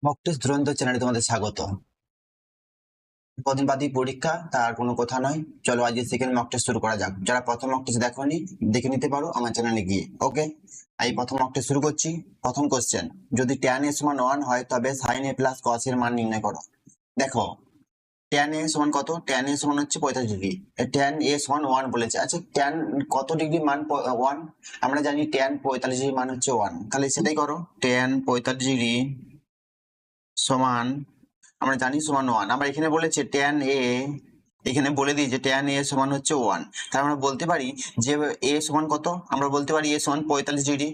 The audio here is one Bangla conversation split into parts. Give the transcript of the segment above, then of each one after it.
মক টেস্ট ধুরন্ধর চ্যানেলে তোমাদের স্বাগত। কদিন বাদই পরীক্ষা, তার কোনো কথা নয়। চলো আজকে সেকেন্ড মক টেস্ট শুরু করা যাক। যারা প্রথম মক টেস্ট দেখোনি দেখে নিতে পারো আমার চ্যানেলে গিয়ে। ওকে, এই প্রথম মক টেস্ট শুরু করছি। প্রথম কোশ্চেন, যদি tan a সমান 1 হয় তবে sin a প্লাস cos এর মান নির্ণয় করো। দেখো, tan a সমান কত? tan a সমান হচ্ছে 45 ডিগ্রি। tan a সমান 1 বলেছে। আচ্ছা, tan কত ডিগ্রি মান 1? আমরা জানি tan 45 ডিগ্রি মান হচ্ছে 1। তাহলে সেটাই করো। tan 45 ডিগ্রি সমান, আমরা জানি সমান 1। আমরা এখানে বলেছে tan a, এখানে বলে দিই যে tan a সমান হচ্ছে 1। তাহলে আমরা বলতে পারি যে a সমান কত? আমরা বলতে পারি a সমান 45 ডিগ্রি,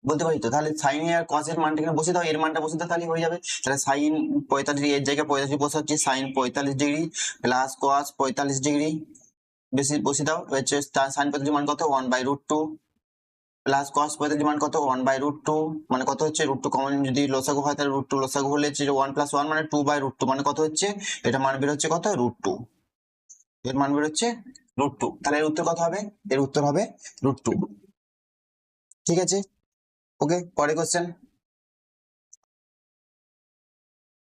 বলতে পারি তো। তাহলে sin a আর cos এর মানটা এখানে বসে দাও, এর মানটা বসে দাও, তাহলে হয়ে যাবে। তাহলে sin 45 ডিগ্রি এর জায়গায় 45 বসাচ্ছি, sin 45 degree plus cos 45 degree বেশি বসে দাও। হচ্ছে sin 45 মান কত? 1/√2 প্লাস cos 45 মান কত? 1/√2, মানে কত হচ্ছে? √2 কমন যদি লসাগু হয় তাহলে √2 লসাগু হলে হচ্ছে 1 + 1 মানে 2/√2, মানে কত হচ্ছে? এটা মান বের হচ্ছে কত? √2। এর মান বের হচ্ছে √2। তাহলে এর উত্তর কত হবে? এর উত্তর হবে √2। ঠিক আছে, ওকে। পরে কোশ্চেন,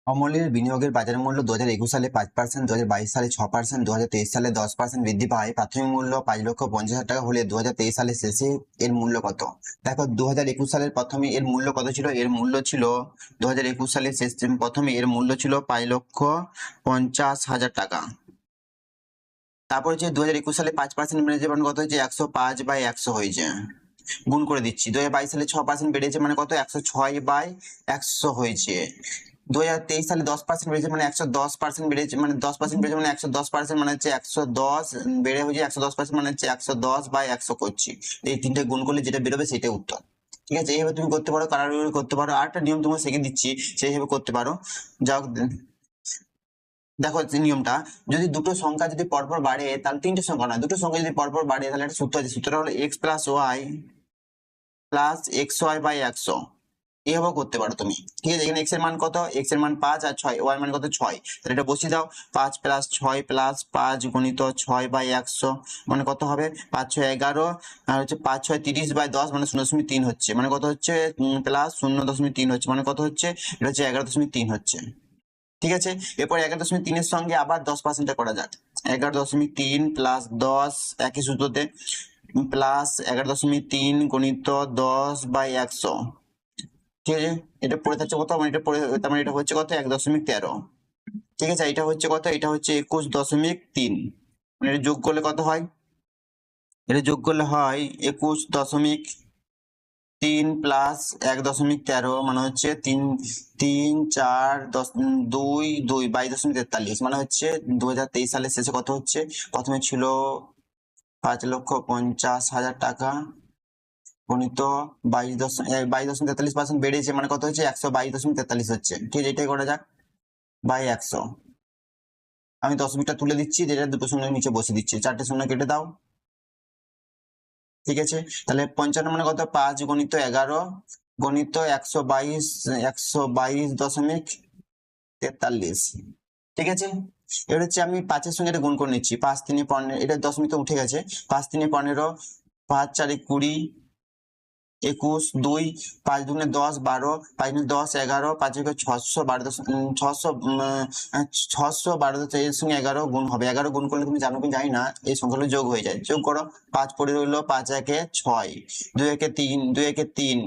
অমূল্যের বিনিয়োগের বাজার মূল্য 2021 সালে 5%, 2022 সালে 6%, 2023 সালে 10% বৃদ্ধি পায়। প্রাথমিক মূল্য 5,50,000 টাকা হলে 2023 সালের শেষে এর মূল্য কত? দেখো, 2021 সালের প্রথমে এর মূল্য কত ছিল? এর মূল্য ছিল 2021 সালের শেষ প্রথমে এর মূল্য ছিল 5,50,000 টাকা। তারপর হচ্ছে 2021 সালে 5% বেড়েছে, মানে কত হয়েছে? 105/100 হয়েছে। গুণ করে দিচ্ছি, 2022 সালে 6% বেড়েছে, মানে কত? 106/100 হয়েছে। 2023 সালে 10% বেড়েছে, মানে 110% বেড়েছে, মানে 10% বেড়েছে, মানে 110%, মানে হচ্ছে 110 বেড়ে হয়েছে 110%, মানে হচ্ছে 110/100 করছি। এই তিনটে গুণ করলে যেটা বেরোবে সেটাই উত্তর। ঠিক আছে, এইভাবে তুমি করতে পারো, কারাগারি করতে পারো। আর একটা নিয়ম তোমাকে শিখিয়ে দিচ্ছি, সেইভাবে করতে পারো। যাও, দেখো নিয়মটা, যদি দুটো সংখ্যা যদি পরপর বাড়ে, তাহলে তিনটে সংখ্যা না, দুটো সংখ্যা যদি পরপর বাড়ে, তাহলে একটা সূত্র আছে। সূত্রটা হলো x + y প্লাস xy/100। এইভাবে করতে পারো তুমি। ঠিক আছে, এখানে x এর মান কত? x এর মান 5 আর 6, y এর মান কত? 6। তাহলে এটা বসিয়ে দাও। 5 + 6 + 5 গুণিত 6/100, মানে কত হবে? 5 6 11, আর হচ্ছে 5 6 30/10, মানে 0.3 হচ্ছে, মানে কত হচ্ছে? প্লাস 0.3 হচ্ছে, মানে কত হচ্ছে? এটা হচ্ছে 11.3 হচ্ছে। ঠিক আছে, এরপর 11.3 এর সঙ্গে আবার 10% করা যাক। 11.3 প্লাস 10 একই সূত্রতে, প্লাস 11.3 গুণিত 10/100। ঠিক আছে, এটা পড়ে থাকছে কত? মানে এটা পড়ে, তার মানে এটা হচ্ছে কত? 1.13। ঠিক আছে, এটা হচ্ছে কত? এটা হচ্ছে 21.3। মানে এটা যোগ করলে কত হয়? এটা যোগ করলে হয় 21.3 প্লাস 1.13, মানে হচ্ছে 3 3 4 10 2 2 22.43, মানে হচ্ছে 2023 সালের শেষে কত হচ্ছে? প্রথমে ছিল 5,50,000 টাকা গুণিত 22.43% বেড়েছে, মানে কত হচ্ছে? 122.43 হচ্ছে। ঠিক আছে, এটাই করা যাক। বাই 100, আমি দশমিকটা তুলে দিচ্ছি, যেটা দুটো শূন্যের নিচে বসে দিচ্ছি, 4টে শূন্য কেটে দাও। ঠিক আছে, তাহলে 55 মানে কত? 5 গুণিত 11 গুণিত 122.43। ঠিক আছে, এবার হচ্ছে আমি 5-এর সঙ্গে এটা গুণ করে নিচ্ছি। 5 3 15, এটা দশমিক তো উঠে গেছে। 5 3 15, 5 4 20, 21 2, 5 2 10 12, 5 10 11, 5 612, 612 এর সঙ্গে 11 গুণ হবে। 11 গুণ করলে তুমি জানো কি জানি না, এই সংখ্যাগুলো যোগ হয়ে যায়। যোগ করো, 5 পড়ে রইলো, 5 একে 6, 2 একে 3, 2 একে 3,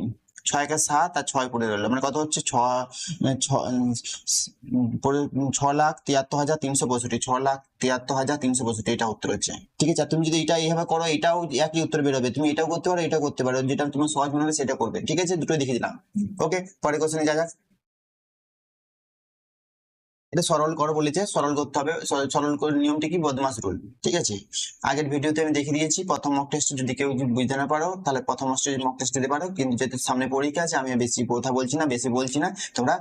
6 একে 7, আর 6 পড়ে রইলো, মানে কত হচ্ছে? 6,73,362, 6,73,362, এটা উত্তর হচ্ছে। ঠিক আছে, তুমি যদি এটা এইভাবে করো, এটাও একই উত্তর বেরোবে। তুমি এটাও করতে পারো, এটাও করতে পারো, যেটা তোমার সহজ মনে হবে সেটা করবে। ঠিক আছে, দুটোই দেখে দিলাম। ওকে, পরে কোশ্চেনে যা যাক। এটা সরল করো বলেছে, সরল করতে হবে। সরল করে নিয়মটি কি? বদমাস রুল। ঠিক আছে, আগের ভিডিওতে আমি দেখিয়ে দিয়েছি। প্রথম মক টেস্ট যদি কেউ বুঝতে না পারো, তাহলে প্রথম মক টেস্ট দিতে পারো। কিন্তু যেহেতু সামনে পরীক্ষা আছে, আমি বেশি কথা বলছি না, বেশি বলছি না, তোমরা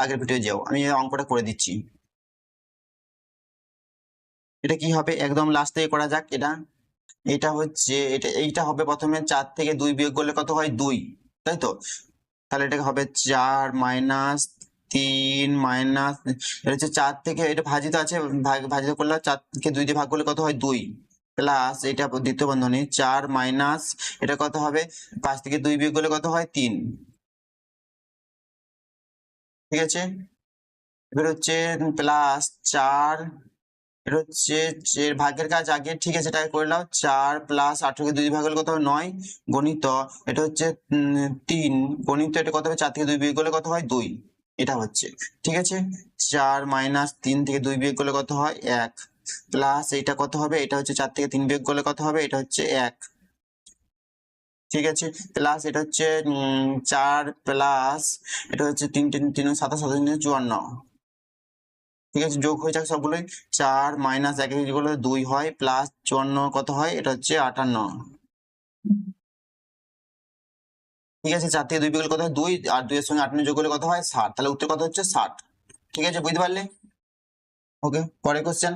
আগের ভিডিও যাও, আমি অঙ্কটা করে দিচ্ছি। এটা কি হবে? একদম লাস্ট থেকে করা যাক। এটা হচ্ছে, এইটা হবে প্রথমে 4 থেকে 2 বিয়োগ করলে কত হয়? 2, তাই তো? তাহলে এটা হবে 4 মাইনাস 3 মাইনাস, এটা হচ্ছে 4 থেকে, এটা ভাজিত আছে, ভাজিত করলে 4 কে 2 দিয়ে ভাগ করলে কত হয়? 2, প্লাস এটা দ্বিতীয় বন্ধনী 4 মাইনাস, এটা কত হবে? 5 থেকে 2 বিয়োগ করলে কত হয়? 3। ঠিক আছে, এবার হচ্ছে প্লাস 4, এটা হচ্ছে ভাগের কাজ আগে, ঠিক আছে, এটাকে করে নাও। 4 প্লাস 18 কে 2 ভাগ হলে কত হবে 9, গণিত এটা হচ্ছে 3, গণিত এটা কত হবে 4 থেকে 2 বিয়োগ করলে কত হয় 2, এটা হচ্ছে, ঠিক আছে। 4 মাইনাস 3 থেকে 2 বিয়োগ করলে কত হয় 1, প্লাস এটা কত হবে, এটা হচ্ছে 4 থেকে 3 বিয়োগ করলে কত হবে, এটা হচ্ছে 1, ঠিক আছে। প্লাস এটা হচ্ছে 4 প্লাস এটা হচ্ছে 3 3 3 7 7 54, ঠিক আছে, যোগ হয়ে যাক সবগুলোই। 4 মাইনাস 1 গুলো 2 হয়, প্লাস 54 কত হয়, এটা হচ্ছে 58, ঠিক আছে। 4 থেকে 2 বিয়োগ করলে কত হয় 2, আর 2 এর সঙ্গে 58 যোগ করলে কত হয় 60, তাহলে উত্তর কত হচ্ছে 60, ঠিক আছে, বুঝতে পারলে? ওকে, পরের কোশ্চেন।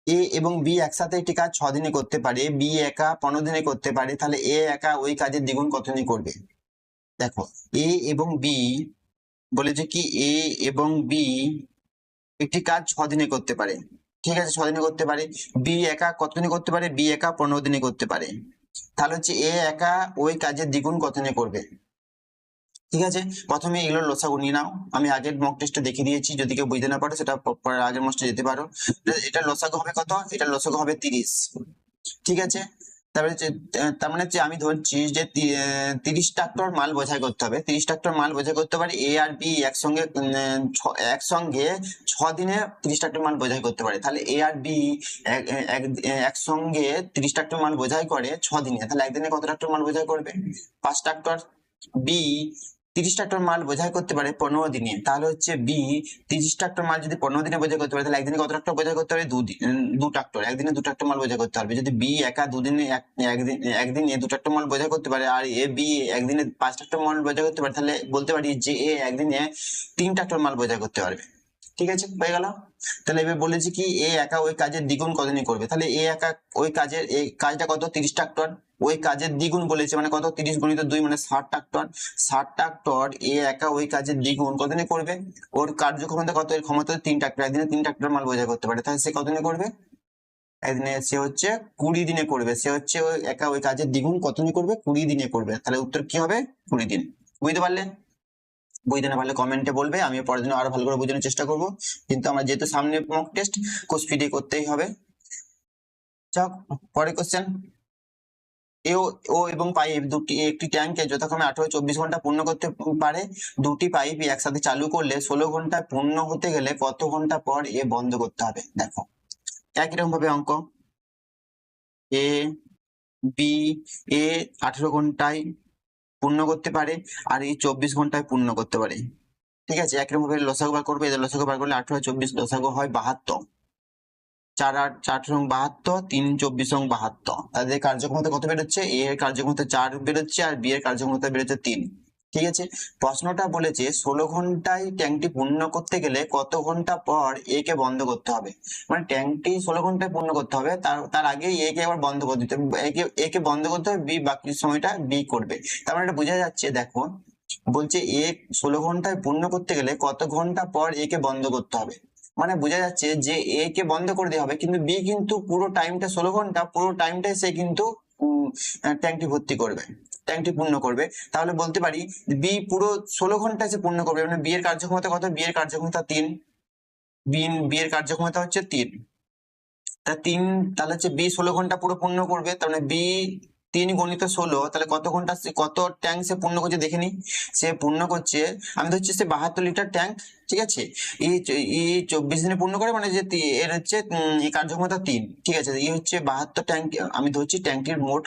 এ এবং বি একসাথে একটি কাজ 6 দিনে করতে পারে, বি একা 15 দিনে করতে পারে, তাহলে এ একা ওই কাজের দ্বিগুণ কত দিনে করবে? দেখো, এ এবং বি বলেছে কি, এ এবং বি একটি কাজ 6 দিনে করতে পারে, ঠিক আছে, 6 দিনে করতে পারে। বি একা কত দিনে করতে পারে? বি একা 15 দিনে করতে পারে, তাহলে হচ্ছে এ একা ওই কাজের দ্বিগুণ কত দিনে করবে? ঠিক আছে, প্রথমে এগুলো লসাগু নিয়ে নাও। আমি আগের মক টেস্টে দেখিয়ে দিয়েছি, যদি কেউ বুঝতে না পারো সেটা পরের আগের মকটা যেতে পারো। এটা লসাগু হবে কত? এটা লসাগু হবে 30, ঠিক আছে। তারপরে তার মানে হচ্ছে আমি ধরছি যে 30 ট্রাক্টর মাল বোঝাই করতে হবে, 30 ট্রাক্টর মাল বোঝাই করতে পারে এ আর বি একসঙ্গে, একসঙ্গে 6 দিনে 30 ট্রাক্টর মাল বোঝাই করতে পারে, তাহলে এ আর বি একসঙ্গে 30 ট্রাক্টর মাল বোঝাই করে 6 দিনে, তাহলে একদিনে কত ট্রাক্টর মাল বোঝাই করবে? 5 ট্রাক্টর। বি 30 ট্রাক্টর মাল বোঝাই করতে পারে 15 দিনে, তাহলে হচ্ছে বি 30 ট্রাক্টর মাল যদি 15 দিনে বোঝাই করতে পারে, তাহলে একদিনে কত ট্রাক্টর বোঝাই করতে পারে? 2 ট্রাক্টর, একদিনে 2 ট্রাক্টর মাল বোঝাই করতে পারবে। যদি বি একা দুদিনে একদিনে 2 ট্রাক্টর মাল বোঝাই করতে পারে, আর এ বি একদিনে 5 ট্রাক্টর মাল বোঝাই করতে পারে, তাহলে বলতে পারি যে এ একদিনে 3 ট্রাক্টর মাল বোঝাই করতে পারবে, ঠিক আছে, হয়ে গেল। তাহলে এবার বলেছি কি, এ একা ওই কাজের দ্বিগুণ কতদিনে করবে, তাহলে এ একা ওই কাজের, এই কাজটা কত? 30 ট্রাক্টর, ওই কাজের দ্বিগুণ বলেছে মানে কত? 30 গুণিত 2 মানে 60 ট্রাক্টর, 60 ট্রাক্টর এ একা ওই কাজের দ্বিগুণ কতদিনে করবে? ওর কার্যক্ষমতা কত? এর ক্ষমতা 3 ট্রাক্টর, একদিনে 3 ট্রাক্টর মাল বোঝাই করতে পারে, তাহলে সে কতদিনে করবে? একদিনে সে হচ্ছে 20 দিনে করবে, সে হচ্ছে ওই একা ওই কাজের দ্বিগুণ কতদিনে করবে? 20 দিনে করবে, তাহলে উত্তর কি হবে? 20 দিন। বুঝতে পারলে? বুঝতে না পারলে কমেন্টে বলবে, আমি পরের দিন আরো ভালো করে বোঝানোর চেষ্টা করব, কিন্তু আমার যেহেতু সামনে মক টেস্ট, খুব স্পিডে করতেই হবে। যাক, পরের কোশ্চেন। এ ও এবং পাইপ দুটি একটি ট্যাঙ্কে যথাক্রমে 18 24 ঘন্টা পূর্ণ করতে পারে, দুটি পাইপ একসাথে চালু করলে 16 ঘন্টায় পূর্ণ হতে গেলে কত ঘন্টা পর এ বন্ধ করতে হবে? দেখো, একই রকম ভাবে অঙ্ক, এ বি, এ 18 ঘন্টায় পূর্ণ করতে পারে, আর এই 24 ঘন্টায় পূর্ণ করতে পারে, ঠিক আছে। একরকম ভাবে লসাগু বার করবে, এদের লসাগু বার করলে 18 24 লসাগু হয় 72, 4 8 4 রং 72, 3 24 রং 72, তাদের কার্যক্ষমতা কত বেরোচ্ছে? এ এর কার্যক্ষমতা 4 বেরোচ্ছে, আর বি এর কার্যক্ষমতা বেরোচ্ছে 3, ঠিক আছে। প্রশ্নটা বলেছে 16 ঘন্টায় ট্যাঙ্কটি পূর্ণ করতে গেলে কত ঘন্টা পর এ কে বন্ধ করতে হবে, মানে ট্যাঙ্কটি 16 ঘন্টায় পূর্ণ করতে হবে, তার তার আগে এ কে আবার বন্ধ করে দিতে হবে, এ কে বন্ধ করতে হবে, বি বাকি সময়টা বি করবে। তার মানে এটা বোঝা যাচ্ছে, দেখো বলছে এ 16 ঘন্টায় পূর্ণ করতে গেলে কত ঘন্টা পর এ কে বন্ধ করতে হবে, মানে বোঝা যাচ্ছে যে এ কে বন্ধ করে দেওয়া হবে, কিন্তু বি কিন্তু পুরো টাইমটা 16 ঘন্টা, পুরো টাইমটাই সে কিন্তু ট্যাঙ্কটি ভর্তি করবে, ট্যাঙ্কটি পূর্ণ করবে। তাহলে বলতে পারি বি পুরো 16 ঘন্টায় সে পূর্ণ করবে, মানে বি এর কার্যক্ষমতা কত? বি এর কার্যক্ষমতা 3, বি এর কার্যক্ষমতা হচ্ছে 3, তা 3, তাহলে হচ্ছে বি 16 ঘন্টা পুরো পূর্ণ করবে, তার মানে বি 3 গুণিত 16, তাহলে কত ঘন্টা কত ট্যাঙ্ক সে পূর্ণ করছে দেখে নি। সে পূর্ণ করছে, আমি ধরছি সে 72 লিটার ট্যাঙ্ক, ঠিক আছে। এই 24 দিনে পূর্ণ করে, মানে যে এর হচ্ছে এই কার্যক্ষমতা 3, ঠিক আছে। এই হচ্ছে 72 ট্যাঙ্ক, আমি ধরছি ট্যাঙ্কটির মোট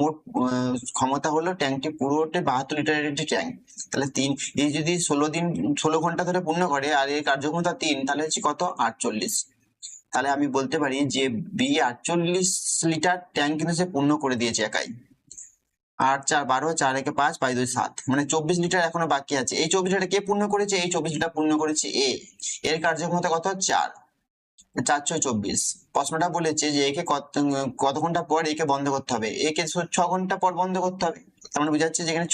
মোট ক্ষমতা হলো, ট্যাঙ্কটি পুরোটা 72 লিটারের একটি ট্যাঙ্ক, তাহলে 3, এই যদি 16 ঘন্টা ধরে পূর্ণ করে, আর এর কার্যক্ষমতা 3, তাহলে হচ্ছে কত? 48, তাহলে আমি বলতে পারি যে বি 48 লিটার ট্যাঙ্ক কিন্তু সে পূর্ণ করে দিয়েছে একাই। 8 4 12, 4 1 5, 5 2 7, মানে 24 লিটার এখনো বাকি আছে। এই 24 লিটার কে পূর্ণ করেছে? এই 24 লিটার পূর্ণ করেছে এ, এর কার্যক্ষমতা কত? 4, 4 6 24। প্রশ্নটা বলেছে যে একে কত ঘন্টা পর একে বন্ধ করতে হবে, একে 6 ঘন্টা পর বন্ধ করতে হবে, তার মানে বোঝা যাচ্ছে যেখানে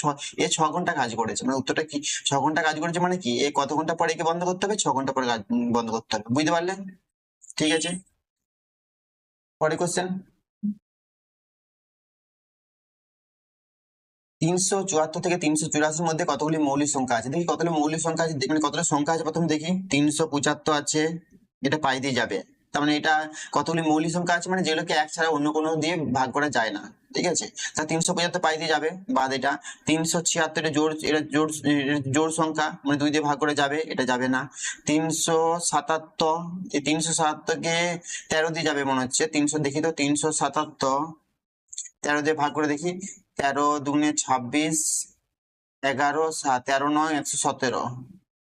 6 ঘন্টা কাজ করেছে, মানে উত্তরটা কি? 6 ঘন্টা কাজ করেছে মানে কি, এ কত ঘন্টা পর একে বন্ধ করতে হবে? 6 ঘন্টা পর বন্ধ করতে হবে, বুঝতে পারলেন? ঠিক আছে, পরে কোশ্চেন। 374 থেকে 384 মধ্যে কতগুলি মৌলিক সংখ্যা আছে? দেখি কতগুলি মৌলিক সংখ্যা আছে, মানে কতগুলি সংখ্যা আছে প্রথমে দেখি। 375 আছে, এটা পাই দিয়ে যাবে। তার মানে এটা কতগুলি মৌলিক সংখ্যা আছে, মানে যেগুলোকে এক ছাড়া অন্য কোনো দিয়ে ভাগ করা যায় না, ঠিক আছে। তা 375 পাই দিয়ে যাবে, বাদ এটা 376 এটা জোড় সংখ্যা, মানে 2 দিয়ে ভাগ করে যাবে, এটা যাবে না। 377, এই 377 কে 13 দিয়ে যাবে মনে হচ্ছে। 300 দেখি তো, 377 13 দিয়ে ভাগ করে দেখি। 13 দুগুণে 26, 11 13 9 117,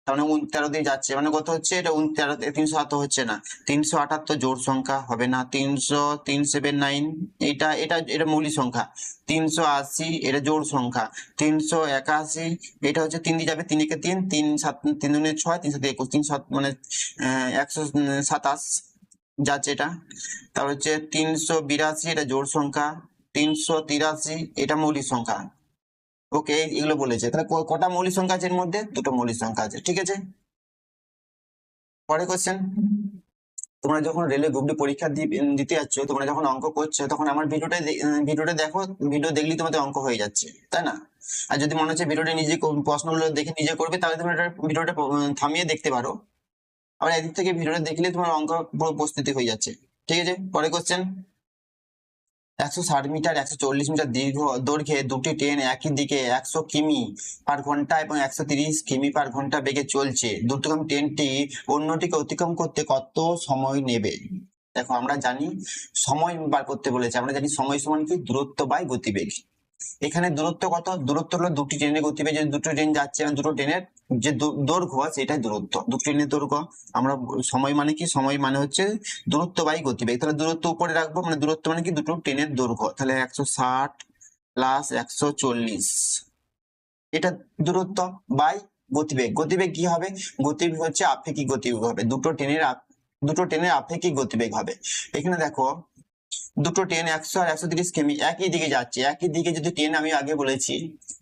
তার মানে 13 দিয়ে যাচ্ছে, মানে কত হচ্ছে এটা? 13 378 হচ্ছে না। 378 জোড় সংখ্যা হবে না। 379 এটা এটা এটা মৌলিক সংখ্যা। 380 এটা জোড় সংখ্যা। 381 এটা হচ্ছে 3 দিয়ে যাবে, 3 একে 3, 3 7 3 দুগুণে 6, 3 7 21, 3 7 মানে 127 যাচ্ছে এটা। তারপর হচ্ছে 382 এটা জোড় সংখ্যা। 383 এটা মৌলিক সংখ্যা। ওকে, এগুলো বলেছে। তাহলে কটা মৌলিক সংখ্যা আছে এর মধ্যে? দুটো মৌলিক সংখ্যা আছে, ঠিক আছে। পরে কোশ্চেন, তোমরা যখন রেলে গ্রুপ ডি পরীক্ষা দিতে যাচ্ছ, তোমরা যখন অঙ্ক করছো, তখন আমার ভিডিওটা দেখো, ভিডিও দেখলেই তোমাদের অঙ্ক হয়ে যাচ্ছে, তাই না? আর যদি মনে হচ্ছে ভিডিওটা নিজে প্রশ্নগুলো দেখে নিজে করবে, তাহলে তুমি ভিডিওটা থামিয়ে দেখতে পারো। আবার এদিক থেকে ভিডিওটা দেখলে তোমার অঙ্ক পুরো প্রস্তুতি হয়ে যাচ্ছে, ঠিক আছে। পরে কোশ্চেন, 160 মিটার 140 মিটার দৈর্ঘ্যে দুটি ট্রেন একই দিকে 100 কিমি পার ঘন্টা এবং 130 কিমি পার ঘন্টা বেগে চলছে। দ্রুতগামী ট্রেনটি অন্যটিকে অতিক্রম করতে কত সময় নেবে? দেখো, আমরা জানি সময় বার করতে বলেছে। আমরা জানি সময় সমান কি? দূরত্ব বাই গতিবেগ। এখানে দূরত্ব কত? দূরত্ব হলো দুটি ট্রেনের গতিবেগ, যে দুটো ট্রেন যাচ্ছে, দুটো ট্রেনের যে দৈর্ঘ্য সেটাই দূরত্ব, দুটো ট্রেনের দৈর্ঘ্য। আমরা সময় মানে কি? সময় মানে হচ্ছে দূরত্ব বাই গতিবেগ। তাহলে দূরত্ব উপরে রাখবো, মানে দূরত্ব মানে কি? দুটো ট্রেনের দৈর্ঘ্য। তাহলে 160 প্লাস 140 এটা দূরত্ব বাই গতিবেগ। গতিবেগ কি হবে? গতিবেগ হচ্ছে আপেক্ষিক গতিবেগ হবে, দুটো ট্রেনের আপেক্ষিক গতিবেগ হবে। এখানে দেখো, দুটো ট্রেন 100 আর 130 কিমি একই দিকে যাচ্ছে। একই দিকে যদি ট্রেন, আমি আগে বলেছি,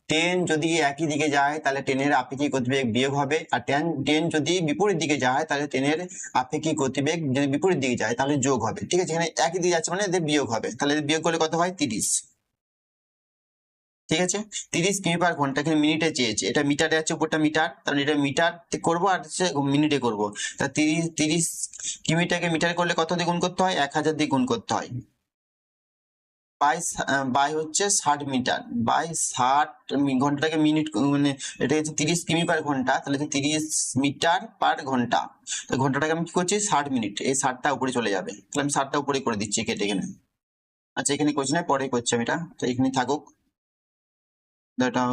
ট্রেন যদি একই দিকে যায় তাহলে ট্রেনের আপেক্ষিক গতিবেগ বিয়োগ হবে, আর ট্রেন যদি বিপরীত দিকে যায় তাহলে ট্রেনের আপেক্ষিক গতিবেগ যদি বিপরীত দিকে যায় তাহলে যোগ হবে, ঠিক আছে। এখানে একই দিকে যাচ্ছে মানে এদের বিয়োগ হবে, তাহলে বিয়োগ করলে কত হয়? 30, ঠিক আছে। 30 কিমি পার ঘন্টা, এখানে মিনিটে চেয়েছে, এটা মিটারে আছে, উপরটা মিটার, তাহলে এটা মিটার করবো আর মিনিটে করবো। তা 30 কিমিটাকে মিটার করলে কত দিয়ে গুণ করতে হয়? 1000 দিয়ে গুণ করতে হয়। বাই হচ্ছে 60 মিটার বাই 60 ঘন্টাটাকে মিনিট, মানে এটা হচ্ছে 30 কিমি পার ঘন্টা, তাহলে 30 মিটার পার ঘন্টা। তো ঘন্টাটাকে আমি কি করছি? 60 মিনিট, এই 60টা উপরে চলে যাবে, তাহলে আমি 60টা উপরে করে দিচ্ছি কেটে এখানে। আচ্ছা, এখানে করছি না, পরে করছি আমি এটা, তো এখানে থাকুক। এটা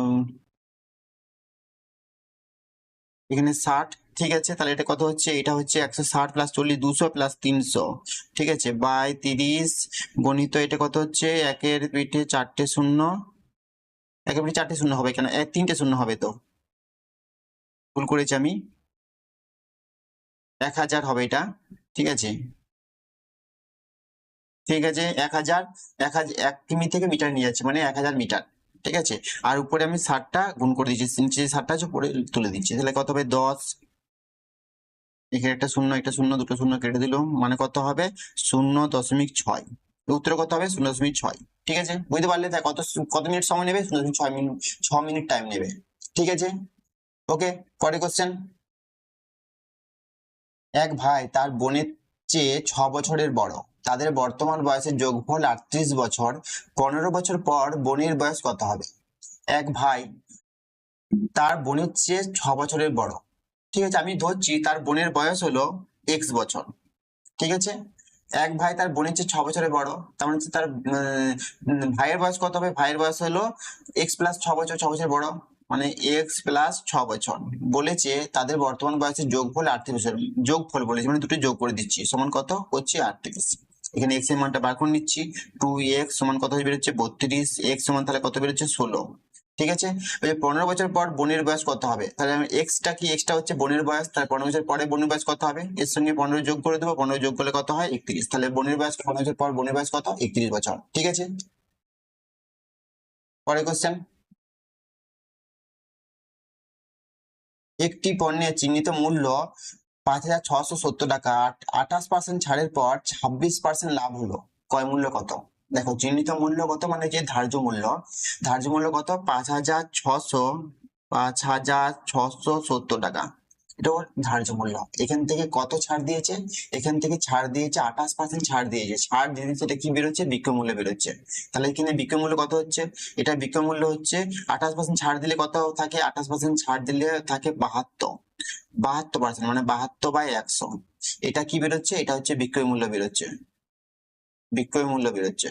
এখানে 60, ঠিক আছে। তাহলে এটা কত হচ্ছে? এটা হচ্ছে 160 প্লাস 40 200 প্লাস 300, ঠিক আছে, বাই 30 গণিত এটা কত হচ্ছে? একের পিঠে 4টে শূন্য, একের পিঠে 4টে শূন্য হবে কেন? 3টে শূন্য হবে, তো ভুল করেছি আমি। 1000 হবে এটা, ঠিক আছে, ঠিক আছে। 1000 1 কিমি থেকে মিটার নিয়ে যাচ্ছে, মানে 1000 মিটার, ঠিক আছে। আর উপরে আমি 60টা গুণ করে দিচ্ছি, নিচে 60টা আছে, উপরে তুলে দিচ্ছি, তাহলে কত হবে? 10। এখানে একটা শূন্য দুটো শূন্য কেটে দিল, মানে কত হবে? 0.6। উত্তর কত হবে? 0.6, ঠিক আছে। বুঝতে পারলে? তাই কত কত মিনিট সময় নেবে? 0.6 মিনিট, 6 মিনিট টাইম নেবে, ঠিক আছে। ওকে, পরে কোশ্চেন, এক ভাই তার বোনের চেয়ে 6 বছরের বড়, তাদের বর্তমান বয়সের যোগফল 38 বছর। 15 বছর পর বোনের বয়স কত হবে? এক ভাই তার বোনের চেয়ে 6 বছরের বড়, ঠিক আছে। আমি ধরছি তার বোনের বয়স হলো x বছর, ঠিক আছে। এক ভাই তার বোনের চেয়ে 6 বছরের বড়, তার মানে হচ্ছে তার ভাইয়ের বয়স কত হবে? ভাইয়ের বয়স হলো x প্লাস 6 বছর, 6 বছর বড়, মানে x প্লাস 6 বছর। বলেছে তাদের বর্তমান বয়সের যোগফল 38 বছর, যোগফল বলেছে মানে দুটো যোগ করে দিচ্ছি, সমান কত হচ্ছে? 38। এখানে x এর মানটা বার করে নিচ্ছি, 2x সমান কত বেরোচ্ছে? 32, x সমান তাহলে কত বেরোচ্ছে? 16, ঠিক আছে। 15 বছর পর বোনের বয়স কত হবে? তাহলে এক্সটা কি? এক্সটা হচ্ছে বোনের বয়স, তাহলে 15 বছর পরে বোনের বয়স কত হবে? এর সঙ্গে 15 যোগ করে দেবো, 15 যোগ করলে কত হয়? 31। তাহলে বোনের বয়স 15 বছর পর বোনের বয়স কত? 31 বছর, ঠিক আছে। পরে কোশ্চেন, একটি পণ্যের চিহ্নিত মূল্য 5,670 টাকা, 28% ছাড়ের পর 26% লাভ হলো, ক্রয় মূল্য কত? দেখো চিহ্নিত মূল্য কত, মানে যে ধার্য মূল্য কত 5,670 টাকা, এটা ওর ধার্য মূল্য। এখান থেকে কত ছাড় দিয়েছে, এখান থেকে ছাড় দিয়েছে 28% ছাড় দিয়েছে, ছাড় দিয়েছে, এটা কি বেরোচ্ছে, বিক্রয় মূল্য বেরোচ্ছে। তাহলে এখানে বিক্রয় মূল্য কত হচ্ছে, এটা বিক্রয় মূল্য হচ্ছে 28% ছাড় দিলে কত থাকে, 28% ছাড় দিলে থাকে 72%, মানে 72/100। এটা কি বেরোচ্ছে, এটা হচ্ছে বিক্রয় মূল্য বেরোচ্ছে, বিক্রয় মূল্য বেরোচ্ছে।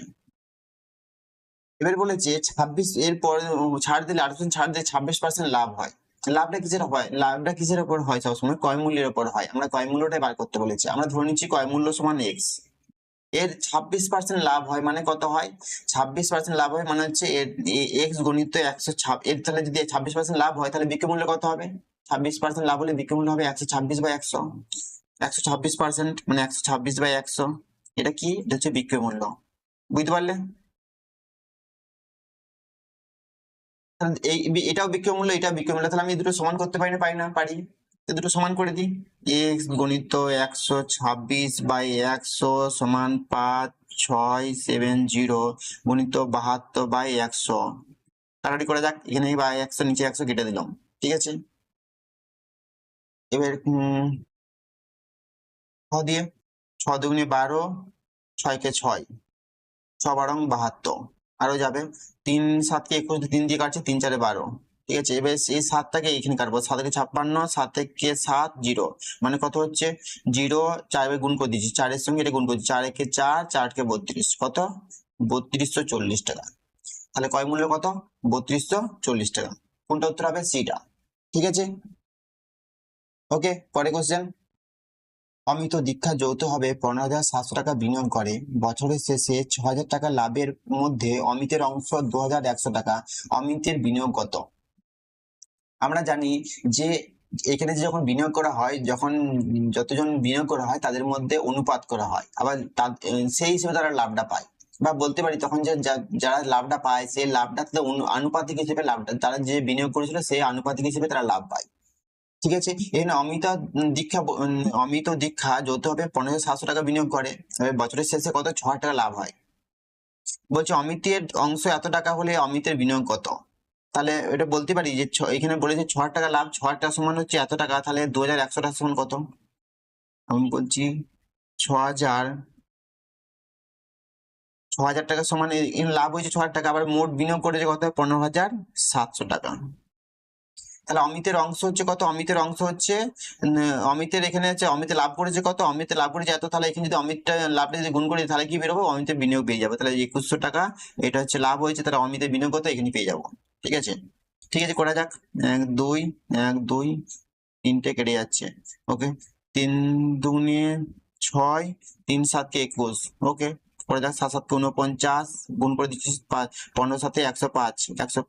এবার বলেছে 26 এর পরে ছাড় দিলে 8% ছাড় দিয়ে 26% লাভ হয়। লাভটা কিসের হয়, লাভটা কিসের উপর হয়, সবসময় ক্রয় মূল্যের উপর হয়। আমরা ক্রয় মূল্যটাই বার করতে বলেছি, আমরা ধরে নিচ্ছি ক্রয় মূল্য সমান এক্স। এর 26% লাভ হয় মানে কত হয়, 26% লাভ হয় মানে হচ্ছে এর এক্স গণিত 100, এর তাহলে যদি 26% লাভ হয় তাহলে বিক্রয় মূল্য কত হবে, 26% লাভ হলে বিক্রয় মূল্য হবে 126/100, 126% মানে 126/100। এটা কি, এটা হচ্ছে বিক্রয় মূল্য, বুঝতে পারলে? এটাও বিক্রয় মূল্য, এটা বিক্রয় মূল্য, তাহলে আমি দুটো সমান করতে পারি না, পারি। তো দুটো সমান করে দিই, এক্স গণিত 126/100 সমান 5670 গণিত 72/100। কাটাকাটি করে যাক, এখানে 100 নিচে 100 কেটে দিলাম, ঠিক আছে। এবার 6 দিয়ে, 6 দুগুণে 12, 6 কে 6, 6 12 72, আরো যাবে 3 7 কে 21, 3 দিয়ে কাটছে, 3 4 12, ঠিক আছে। এবার এই 7টাকে এখানে কাটবো, 7 কে 56, 7 কে 7 0, মানে কত হচ্ছে 0, 4 গুণ করে দিচ্ছি, 4 এর সঙ্গে এটা গুণ করছি, 4 একে 4, 4 কে 32, কত 3240 টাকা। তাহলে ক্রয় মূল্য কত, 3240 টাকা। কোনটা উত্তর হবে, সিটা, ঠিক আছে। ওকে, পরে কোশ্চেন। অমিত দীক্ষা যৌথভাবে 15,700 টাকা বিনিয়োগ করে, বছরের শেষে 6,000 টাকা লাভের মধ্যে অমিতের অংশ 2,100 টাকা, অমিতের বিনিয়োগ কত? আমরা জানি যে এখানে যে যখন বিনিয়োগ করা হয়, যখন যতজন বিনিয়োগ করা হয় তাদের মধ্যে অনুপাত করা হয়, আবার সেই হিসেবে তারা লাভটা পায়। বা বলতে পারি তখন যে যারা লাভটা পায় সেই লাভটা তাদের আনুপাতিক হিসেবে লাভটা, তারা যে বিনিয়োগ করেছিল সেই আনুপাতিক হিসেবে তারা লাভ পায়, ঠিক আছে। এখানে অমিত দীক্ষা যৌথভাবে 15,700 টাকা বিনিয়োগ করে, তবে বছরের শেষে কত, 6,000 টাকা লাভ হয়। বলছে অমিতের অংশ এত টাকা হলে অমিতের বিনিয়োগ কত? তাহলে এটা বলতে পারি যে এখানে বলেছে 6,000 টাকা লাভ, 6,000 টাকা সমান হচ্ছে এত টাকা, তাহলে 2,100 টাকা সমান কত? আমি বলছি 6,000, 6,000 টাকা সমান এখানে লাভ হয়েছে 6,000 টাকা, আবার মোট বিনিয়োগ করেছে কত, 15,700 টাকা। তাহলে অমিতের অংশ হচ্ছে কত, অমিতের অংশ হচ্ছে অমিতের এখানে হচ্ছে অমিতে লাভ করেছে কত, অমিতে লাভ করেছে এত, তাহলে এখানে যদি অমিতটা লাভটা যদি গুণ করি তাহলে কি বেরোবো, অমিতের বিনিয়োগ পেয়ে যাবো। তাহলে 2,100 টাকা এটা হচ্ছে লাভ হয়েছে, তাহলে অমিতের বিনিয়োগ কত এখানে পেয়ে যাবো, ঠিক আছে। ঠিক আছে, করা যাক। 1 2 1 2 3টে কেটে যাচ্ছে, ওকে। 3 দুগুণে 6, 3 7 কে 21, ওকে। করে যাক 7 7 কে 49, গুণ করে দিচ্ছি 15 সাথে 105, 7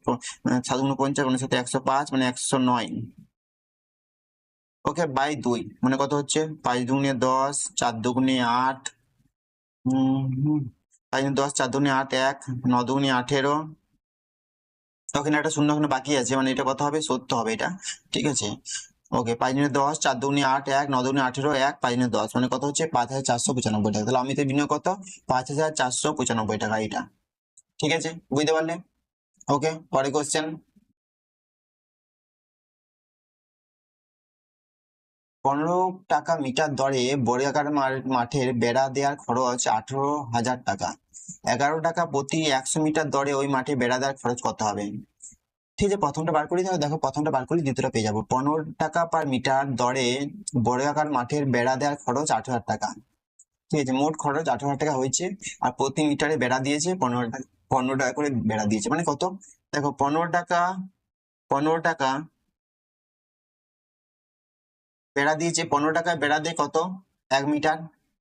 49, 15 সাথে 105 মানে 109, ওকে, বাই 2, মানে কত হচ্ছে 5 দুগুণে 10, 4 দুগুণে 8, 5 10, 4 দুগুণে 8, 1, 9 দুগুণে 18, ওখানে একটা শূন্য ওখানে বাকি আছে, মানে এটা কত হবে, 70 হবে এটা, ঠিক আছে। ওকে, 5 10, 4 দুগুণে 8, 1, 9 দুগুণে 18, 1, 5 10, মানে কত হচ্ছে 5,495 টাকা। তাহলে অমিতের বিনিয়োগ কত, 5,495 টাকা, এটা ঠিক আছে, বুঝতে পারলে? ওকে, পরে কোশ্চেন। 15 টাকা মিটার দরে বর্গাকার মাঠের বেড়া দেওয়ার খরচ 18,000 টাকা, 11 টাকা প্রতি 100 মিটার দরে ওই মাঠে বেড়া দেওয়ার খরচ কত হবে? ঠিক আছে, প্রথমটা বার করি, তাহলে দেখো প্রথমটা বার করলে দ্বিতীয়টা পেয়ে যাবো। 15 টাকা পার মিটার দরে বর্গাকার মাঠের বেড়া দেওয়ার খরচ 18,000 টাকা, ঠিক আছে। মোট খরচ 18,000 টাকা হয়েছে, আর প্রতি মিটারে বেড়া দিয়েছে 15 টাকা, 15 টাকা করে বেড়া দিয়েছে, মানে কত, দেখো 15 টাকা বেড়া দিয়েছে, 15 টাকায় বেড়া দেয় কত, 1 মিটার,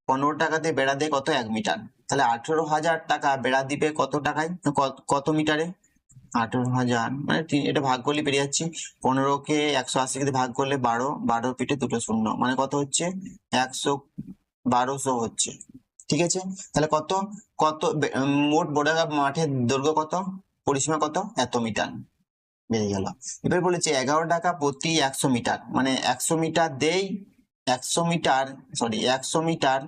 15 টাকাতে বেড়া দেয় কত, 1 মিটার, তাহলে 18,000 টাকা বেড়া দিবে কত টাকায়, কত মিটারে, 18,000, মানে এটা ভাগ করলে পেরে যাচ্ছি, 15কে 180 কে ভাগ করলে 12, 12 পিঠে দুটো শূন্য, মানে কত হচ্ছে 1200 হচ্ছে, ঠিক আছে। তাহলে কত, মোট বর্গাকার মাঠের দৈর্ঘ্য কত, পরিসীমা কত, এত মিটার বেরিয়ে গেল। এবার বলেছে 11 টাকা প্রতি 100 মিটার, মানে 100 মিটার দেই, 100 মিটার, সরি 100 মিটার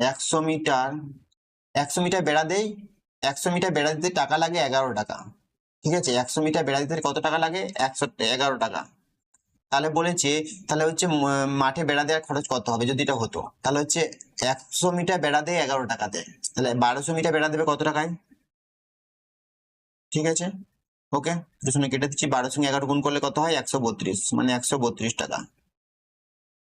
একশো মিটার বেড়া দেই, 100 মিটার বেড়া দিতে টাকা লাগে 11 টাকা। ঠিক আছে, 100 মিটার বেড়া দিতে কত টাকা লাগে? 11 টাকা। তাহলে বলেছে, তাহলে হচ্ছে মাঠে বেড়া দেওয়ার খরচ কত হবে যদি এটা হতো? তাহলে হচ্ছে 100 মিটার বেড়া দেয় 11 টাকাতে, তাহলে 1200 মিটার বেড়া দেবে কত টাকায়? ঠিক আছে, ওকে, দুশো কেটে দিচ্ছি, 12 সঙ্গে 11 গুণ করলে কত হয়? 132, মানে 132 টাকা।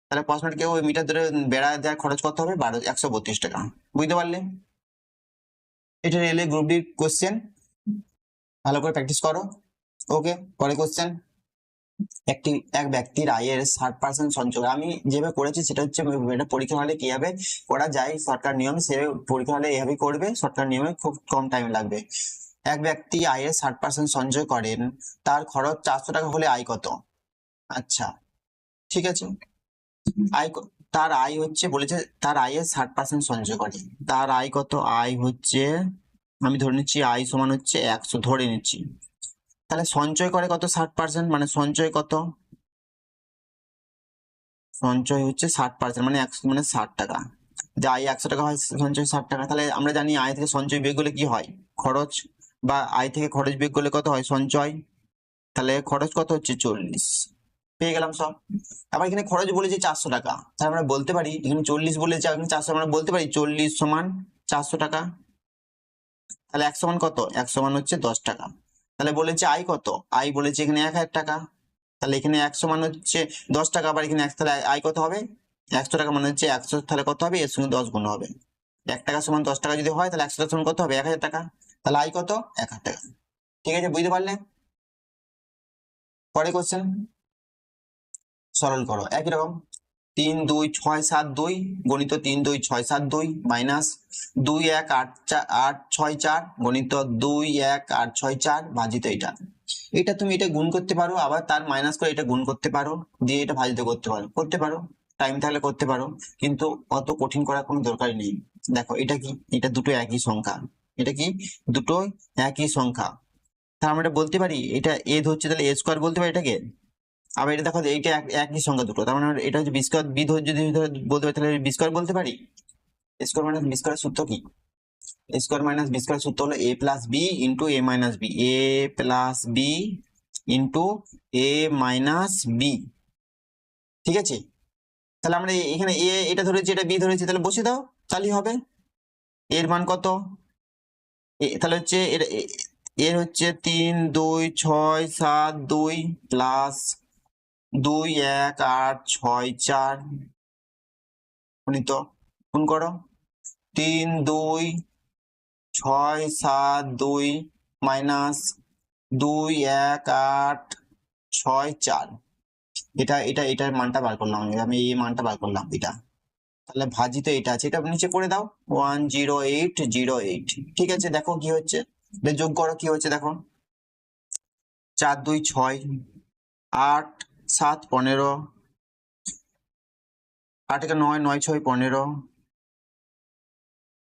তাহলে প্রশ্নটা কেউ ওই মিটার ধরে বেড়া দেওয়ার খরচ কত হবে? 132 টাকা। বুঝতে পারলে? এটা রেলে গ্রুপ ডি কোশ্চেন, ভালো করে প্র্যাকটিস করো। ওকে, পরে কোশ্চেন। এক ব্যক্তির আয়ের 60% সঞ্চয়, আমি যেভাবে করেছি সেটা হচ্ছে এটা পরীক্ষা হলে কিভাবে করা যায় সরকার নিয়ম, সে পরীক্ষা হলে এভাবেই করবে, সরকার নিয়মে খুব কম টাইম লাগবে। এক ব্যক্তি আয়ের 60% সঞ্চয় করেন, তার খরচ 400 টাকা হলে আয় কত? আচ্ছা, ঠিক আছে, তার আয় হচ্ছে, বলেছে তার আয়ের 60% সঞ্চয় করে, তার আয় কত? আয় হচ্ছে, আমি ধরে নিচ্ছি আয় সমান হচ্ছে 100, ধরে নিচ্ছি। তাহলে সঞ্চয় করে কত? 60%, মানে সঞ্চয় কত? সঞ্চয় হচ্ছে 60%, মানে 100, মানে 60 টাকা। যে আয় 100 টাকা হয়, সঞ্চয় 60 টাকা। তাহলে আমরা জানি আয় থেকে সঞ্চয় বিয়োগ করলে কি হয়? খরচ। বা আয় থেকে খরচ বিয়োগ করলে কত হয়? সঞ্চয়। তাহলে খরচ কত হচ্ছে? 40। পেয়ে গেলাম সব। আবার এখানে খরচ বলেছে 400 টাকা, তাহলে আমরা বলতে পারি, এখানে 40 বলেছে, এখানে 400, আমরা বলতে পারি 40 সমান 400 টাকা। তাহলে 100 মান কত? 100 মান হচ্ছে 10 টাকা। তাহলে বলেছে আয় কত? আয় বলেছে এখানে 1000 টাকা। তাহলে এখানে 100 মান হচ্ছে 10 টাকা, আবার এখানে তাহলে আয় কত হবে? 100 টাকা মানে হচ্ছে 100, তাহলে কত হবে? এর সঙ্গে 10 গুণ হবে। 1 টাকা সমান 10 টাকা যদি হয়, তাহলে 100 সমান কত হবে? 1000 টাকা। তাহলে আয় কত? 1000 টাকা। ঠিক আছে, বুঝতে পারলে? পরে কোশ্চেন, সরল করো একই রকম। 3 2 6 7 2 গণিত 3 2 6 7 2 মাইনাস 2 1 8 8 6 4 গণিত 2 1 8 6 4 ভাজিত এটা তুমি এটা গুণ করতে পারো, আবার তার মাইনাস করে এটা গুণ করতে পারো, দিয়ে এটা ভাজিত করতে পারো, টাইম থাকলে করতে পারো, কিন্তু অত কঠিন করার কোনো দরকারই নেই। দেখো এটা কি? এটা দুটো একই সংখ্যা। এটা কি? দুটো একই সংখ্যা। তাহলে আমরা এটা বলতে পারি, এটা এ ধরছে, তাহলে এ স্কোয়ার বলতে পারি এটাকে। আবার এটা দেখো, এইটা একই সংখ্যা দুটো, তার মানে এটা হচ্ছে বি স্কোয়ার, বি ধরে যদি বলতে পারি, তাহলে বি স্কোয়ার বলতে পারি। স্কোয়ার মাইনাস বি স্কোয়ার সূত্র কি? স্কোয়ার মাইনাস বি স্কোয়ার সূত্র হলো এ প্লাস বি ইন্টু এ মাইনাস বি, এ প্লাস বি ইন্টু এ মাইনাস বি। ঠিক আছে, তাহলে আমরা এখানে এ এটা ধরেছি, এটা বি ধরেছি, তাহলে বসে দাও, তাহলেই হবে। এর মান কত? তাহলে হচ্ছে এর হচ্ছে 3 2 6 7 2 প্লাস 2 1 8 6 4 গণিত গুণ করো 3 2 6 7 2 মাইনাস 2 1 8 6 4। এটার মানটা বার করলাম, আমি এই মানটা বার করলাম এটা। তাহলে ভাজিত এটা আছে, এটা নিচে করে দাও 10808। ঠিক আছে, দেখো কি হচ্ছে, যোগ করো কি হচ্ছে, দেখো 4 2 6 8 7 15, 8 1 9 9 6 15,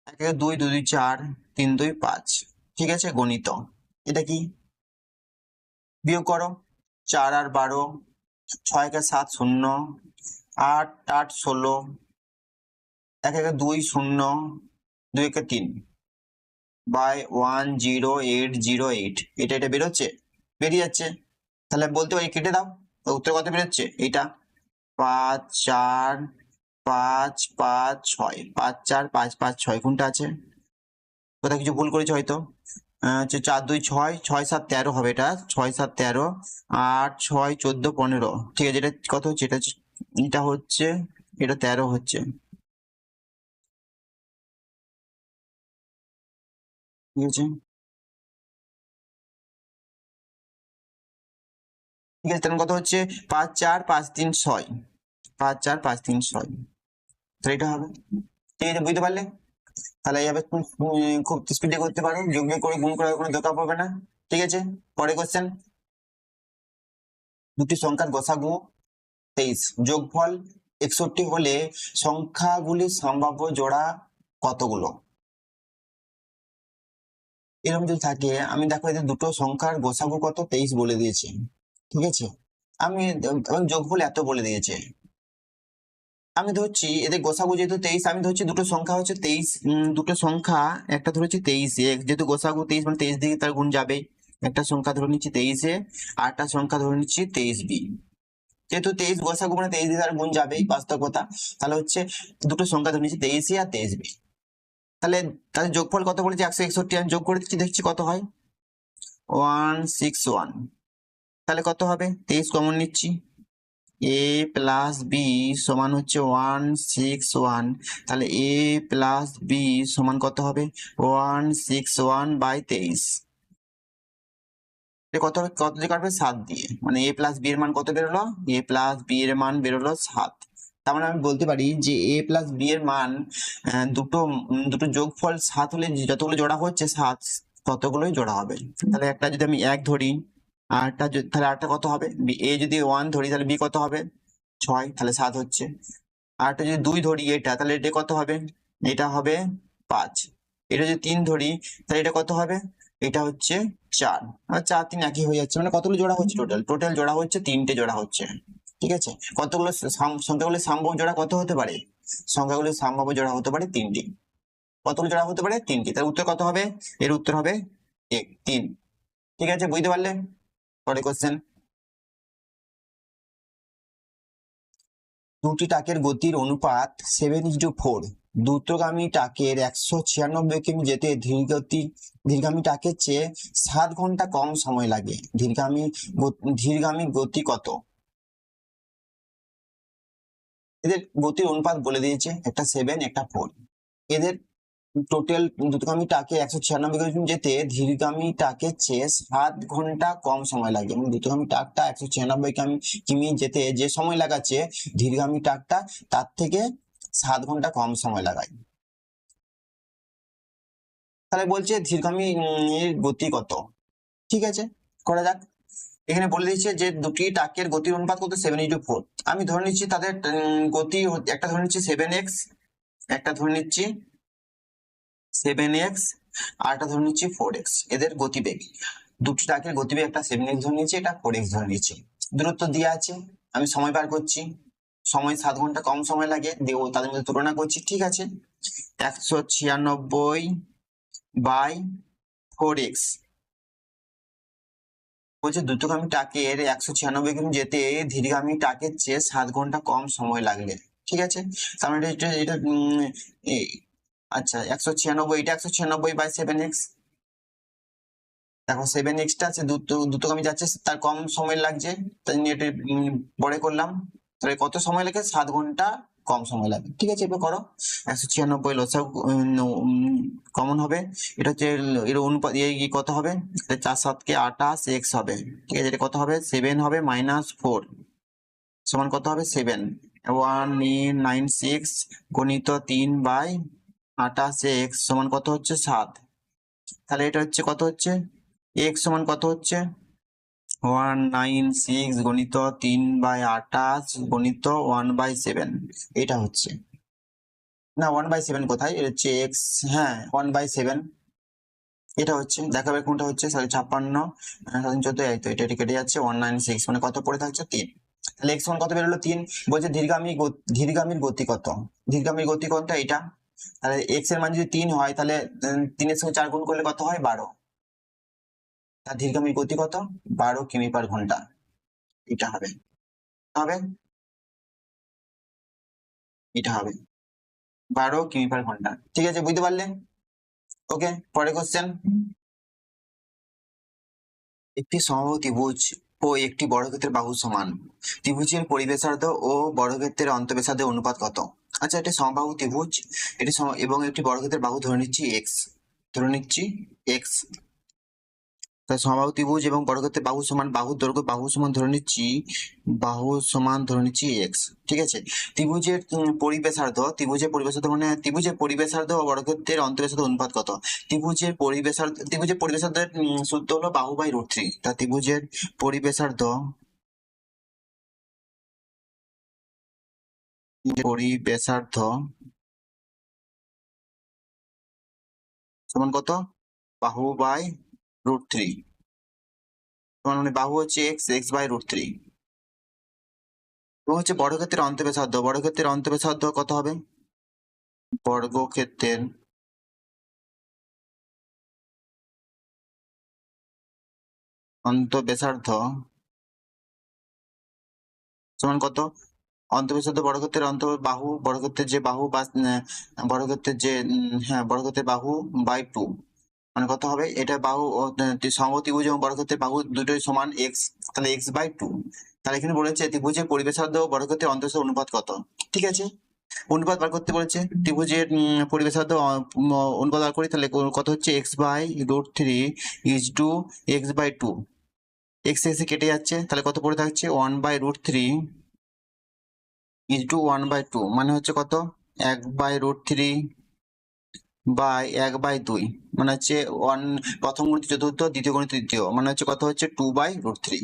1 1 2 2 2 4 3 2 5। ঠিক আছে, গণিত এটা কি? বিয়োগ করো 4 আর 12, 6 1 7 0, 8 8 16, 1 1 2 0, 2 1 3 বাই 10808। এটা বেরোচ্ছে, বেরিয়ে যাচ্ছে। তাহলে বলতে পারি কেটে দাও, উত্তর কত বেরোচ্ছে? এইটা 5 4 5 5 6, 5 4 5 5 6 কোনটা আছে? কোথাও কিছু ভুল করেছে হয়তো। হচ্ছে 4 2 6 6 7 13 হবে, এটা 6 7 13, 8 6 14 15। ঠিক আছে, এটা কত হচ্ছে? এটা হচ্ছে, এটা 13 হচ্ছে। ঠিক আছে, ঠিক আছে, তাহলে কত হচ্ছে? 5 4 5 3 6, 5 4 5 3 6। তাহলে এটা হবে। ঠিক আছে, বুঝতে পারলে? তাহলে এইভাবে খুব স্পিডে করতে পারো, যোগ বিয়োগ করে গুণ করার কোনো দরকার পড়বে না। ঠিক আছে, পরে কোশ্চেন। দুটি সংখ্যার গসাগু 23, যোগফল 61 হলে সংখ্যাগুলির সম্ভাব্য জোড়া কতগুলো? এরকম যদি থাকে, আমি দেখো এদের দুটো সংখ্যার গোসাগু কত? 23 বলে দিয়েছে। ঠিক আছে, আমি এবং যোগফল এত বলে দিয়েছে। আমি ধরছি এদের গোসাগু যেহেতু 23, আমি ধরছি দুটো সংখ্যা হচ্ছে 23, দুটো সংখ্যা, একটা ধরেছি 23 যেহেতু গোসাগু 23 মানে 23 দিকে তার গুণ যাবে। একটা সংখ্যা ধরে নিচ্ছি 23 আর একটা সংখ্যা ধরে নিচ্ছি 23b। যেহেতু 23 গোসাগু মানে 23 দিয়ে তার গুণ যাবেই, বাস্তব কথা। তাহলে হচ্ছে দুটো সংখ্যা ধরে নিচ্ছি 23 আর 23b। তাহলে তাদের যোগফল কত বলেছে 161, আমি যোগ করে দিচ্ছি, দেখছি কত হয় 161। তাহলে কত হবে 23 কমন নিচ্ছি, a প্লাস বি সমান হচ্ছে 161। তাহলে a প্লাস বি সমান কত হবে 161/23। কত হবে, কত দিয়ে কাটবে 7 দিয়ে, মানে a প্লাস বি এর মান কত বেরোলো, a প্লাস বি এর মান বেরোলো 7। তার মানে আমি বলতে পারি যে a প্লাস বি এর মান দুটো দুটো যোগফল 7 হলে যতগুলো জোড়া হচ্ছে 7 ততগুলোই জোড়া হবে। তাহলে একটা যদি আমি 1 ধরি, আরটা তাহলে আরটা কত হবে, a যদি 1 ধরি তাহলে b কত হবে 6, তাহলে 7 হচ্ছে। আরটা যদি 2 ধরি এটা, তাহলে এটা কত হবে, এটা হবে 5। এটা যদি 3 ধরি তাহলে এটা কত হবে, এটা হচ্ছে 4। আর 4 3 একই হয়ে যাচ্ছে, মানে কতগুলো জোড়া হচ্ছে টোটাল জোড়া হচ্ছে 3টে জোড়া হচ্ছে। ঠিক আছে, কতগুলো সংখ্যাগুলো সম্ভব জোড়া কত হতে পারে, সংখ্যাগুলো সম্ভব জোড়া হতে পারে 3টি। কতগুলো জোড়া হতে পারে 3টি, তার উত্তর কত হবে, এর উত্তর হবে 3। ঠিক আছে, বুঝতে পারলে? পরে কোশ্চেন, দুটি টাকের গতির অনুপাত 7:4। দ্রুতগামী টাকের 196 কিমি যেতে ধীরগামী টাকের চেয়ে 7 ঘন্টা কম সময় লাগে। ধীরগামী গতি কত? এদের গতির অনুপাত বলে দিয়েছে, একটা 7 একটা 4। এদের টোটাল দ্রুতগামী টাকে 196 কিমি যেতে ধীরগামী টাকের চেয়ে 7 ঘন্টা কম সময় লাগে। এবং দ্রুতগামী টাকটা 196 কিমি যেতে যে সময় লাগাচ্ছে, ধীরগামী টাকটা তার থেকে 7 ঘন্টা কম সময় লাগায়। তাহলে বলছে ধীরগামী এর গতি কত। ঠিক আছে, করা যাক। এখানে বলে দিচ্ছে যে দুটি টাকের গতির অনুপাত কত 7:4। আমি ধরে নিচ্ছি তাদের গতি, একটা ধরে নিচ্ছি 7x, একটা ধরে নিচ্ছি 7x, আর একটা ধরে নিচ্ছি 4x। এদের গতিবেগ, দুটি টাকের গতিবেগ, একটা 7x ধরে নিচ্ছি, এটা 4x ধরে নিচ্ছি। দূরত্ব দিয়ে আছে, আমি সময় বার করছি, সময় 7 ঘন্টা কম সময় লাগে, দিয়ে তাদের মধ্যে তুলনা করছি। ঠিক আছে, 196/4x বলছে দ্রুতগামী টাকের 196 কিমি যেতে ধীরগামী টাকের চেয়ে 7 ঘন্টা কম সময় লাগলে। ঠিক আছে, তার মানে এটা এটা আচ্ছা 196, এটা 196/7x। দেখো 7x টা আছে, দ্রুতগামী যাচ্ছে, তার কম সময় লাগছে, তাই নিয়ে এটা পরে করলাম। তাহলে কত সময় লাগে, 7 ঘন্টা কম সময় লাগে। ঠিক আছে, এবার করো 196 লসাগু কমন হবে, এটা হচ্ছে এর অনুপাত কত হবে, 4 7 28 x হবে। ঠিক আছে, এটা কত হবে 7 হবে -4 সমান কত হবে 7, 1996 গণিত 3/28 x সমান কত হচ্ছে 7। তাহলে এটা হচ্ছে কত হচ্ছে, x সমান কত হচ্ছে 196 গণিত 3/28 গণিত 1/7। এটা হচ্ছে না 1/7 কোথায়, এটা হচ্ছে x, হ্যাঁ 1/7। এটা হচ্ছে দেখাবে কোনটা হচ্ছে 56, 14, এই তো এটা কেটে যাচ্ছে 196, মানে কত পড়ে থাকছে 3। তাহলে x সমান কত বেরোলো 3। বলছে ধীরগামীর গতি কত, ধীরগামীর গতি কোনটা, এটা। তাহলে x এর মান যদি 3 হয়, তাহলে 3 এর সঙ্গে 4 গুণ করলে কত হয় 12। তার ধীরগামীর গতি কত 12 কিমি/ঘন্টা। এটা হবে হবে এটা হবে 12 কিমি/ঘন্টা। ঠিক আছে, বুঝতে পারলে? ওকে, পরে কোশ্চেন, একটি সমবাহু ত্রিভুজ ও একটি বর্গক্ষেত্রের বাহু সমান, ত্রিভুজের পরিবেশার্ধ ও বর্গক্ষেত্রের অন্তঃব্যাসার্ধের অনুপাত কত? আচ্ছা, এটি সমবাহু ত্রিভুজ, এটি এবং একটি বর্গক্ষেত্রের বাহু ধরে নিচ্ছি এক্স। তাহলে সমবাহু ত্রিভুজ এবং বর্গক্ষেত্রের বাহু সমান, বাহুর দৈর্ঘ্য বাহু সমান ধরে নিচ্ছি এক্স। ঠিক আছে, ত্রিভুজের পরিবেশার্ধ ও বর্গক্ষেত্রের অন্তঃব্যাসার্ধ অনুপাত কত? ত্রিভুজের পরিবেশার্ধের সূত্র হলো বাহু বাই √3। তা ত্রিভুজের পরিবেশার্ধ সমান কত, বাহু বাই √3, মানে বাহু হচ্ছে এক্স বাই √3। এবং হচ্ছে বর্গক্ষেত্রের অন্তঃব্যাসার্ধ, বর্গক্ষেত্রের অন্তঃব্যাসার্ধ কত হবে? বর্গক্ষেত্রের অন্তঃব্যাসার্ধ সমান কত? অন্তঃব্যাসার্ধ বর্গক্ষেত্রের বাহু, বর্গক্ষেত্রের যে বাহু বা বর্গক্ষেত্রের যে হ্যাঁ বর্গক্ষেত্রের বাহু বাই 2 মানে কত হবে? এটা বাহু সমবাহু ত্রিভুজ এবং বর্গক্ষেত্রের বাহু দুটোই সমান x, তাহলে x বাই 2। তাহলে এখানে বলেছে ত্রিভুজের পরিবেশার্ধ ও বর্গক্ষেত্রের অন্তঃব্যাসার্ধ অনুপাত কত? ঠিক আছে, অনুপাত বার করতে বলেছে। ত্রিভুজের পরিবেশার্ধ অনুপাত বার করি, তাহলে কত হচ্ছে? x by √3 is to x by 2। x এসে কেটে যাচ্ছে, তাহলে কত পড়ে থাকছে? 1 বাই √3 ইজ টু 1 বাই 2 মানে হচ্ছে কত? 1 বাই √3 বাই 1 বাই 2 মানে হচ্ছে প্রথম গণিত চতুর্থ, দ্বিতীয় গণিত তৃতীয়, মানে হচ্ছে কত হচ্ছে? 2 বাই √3।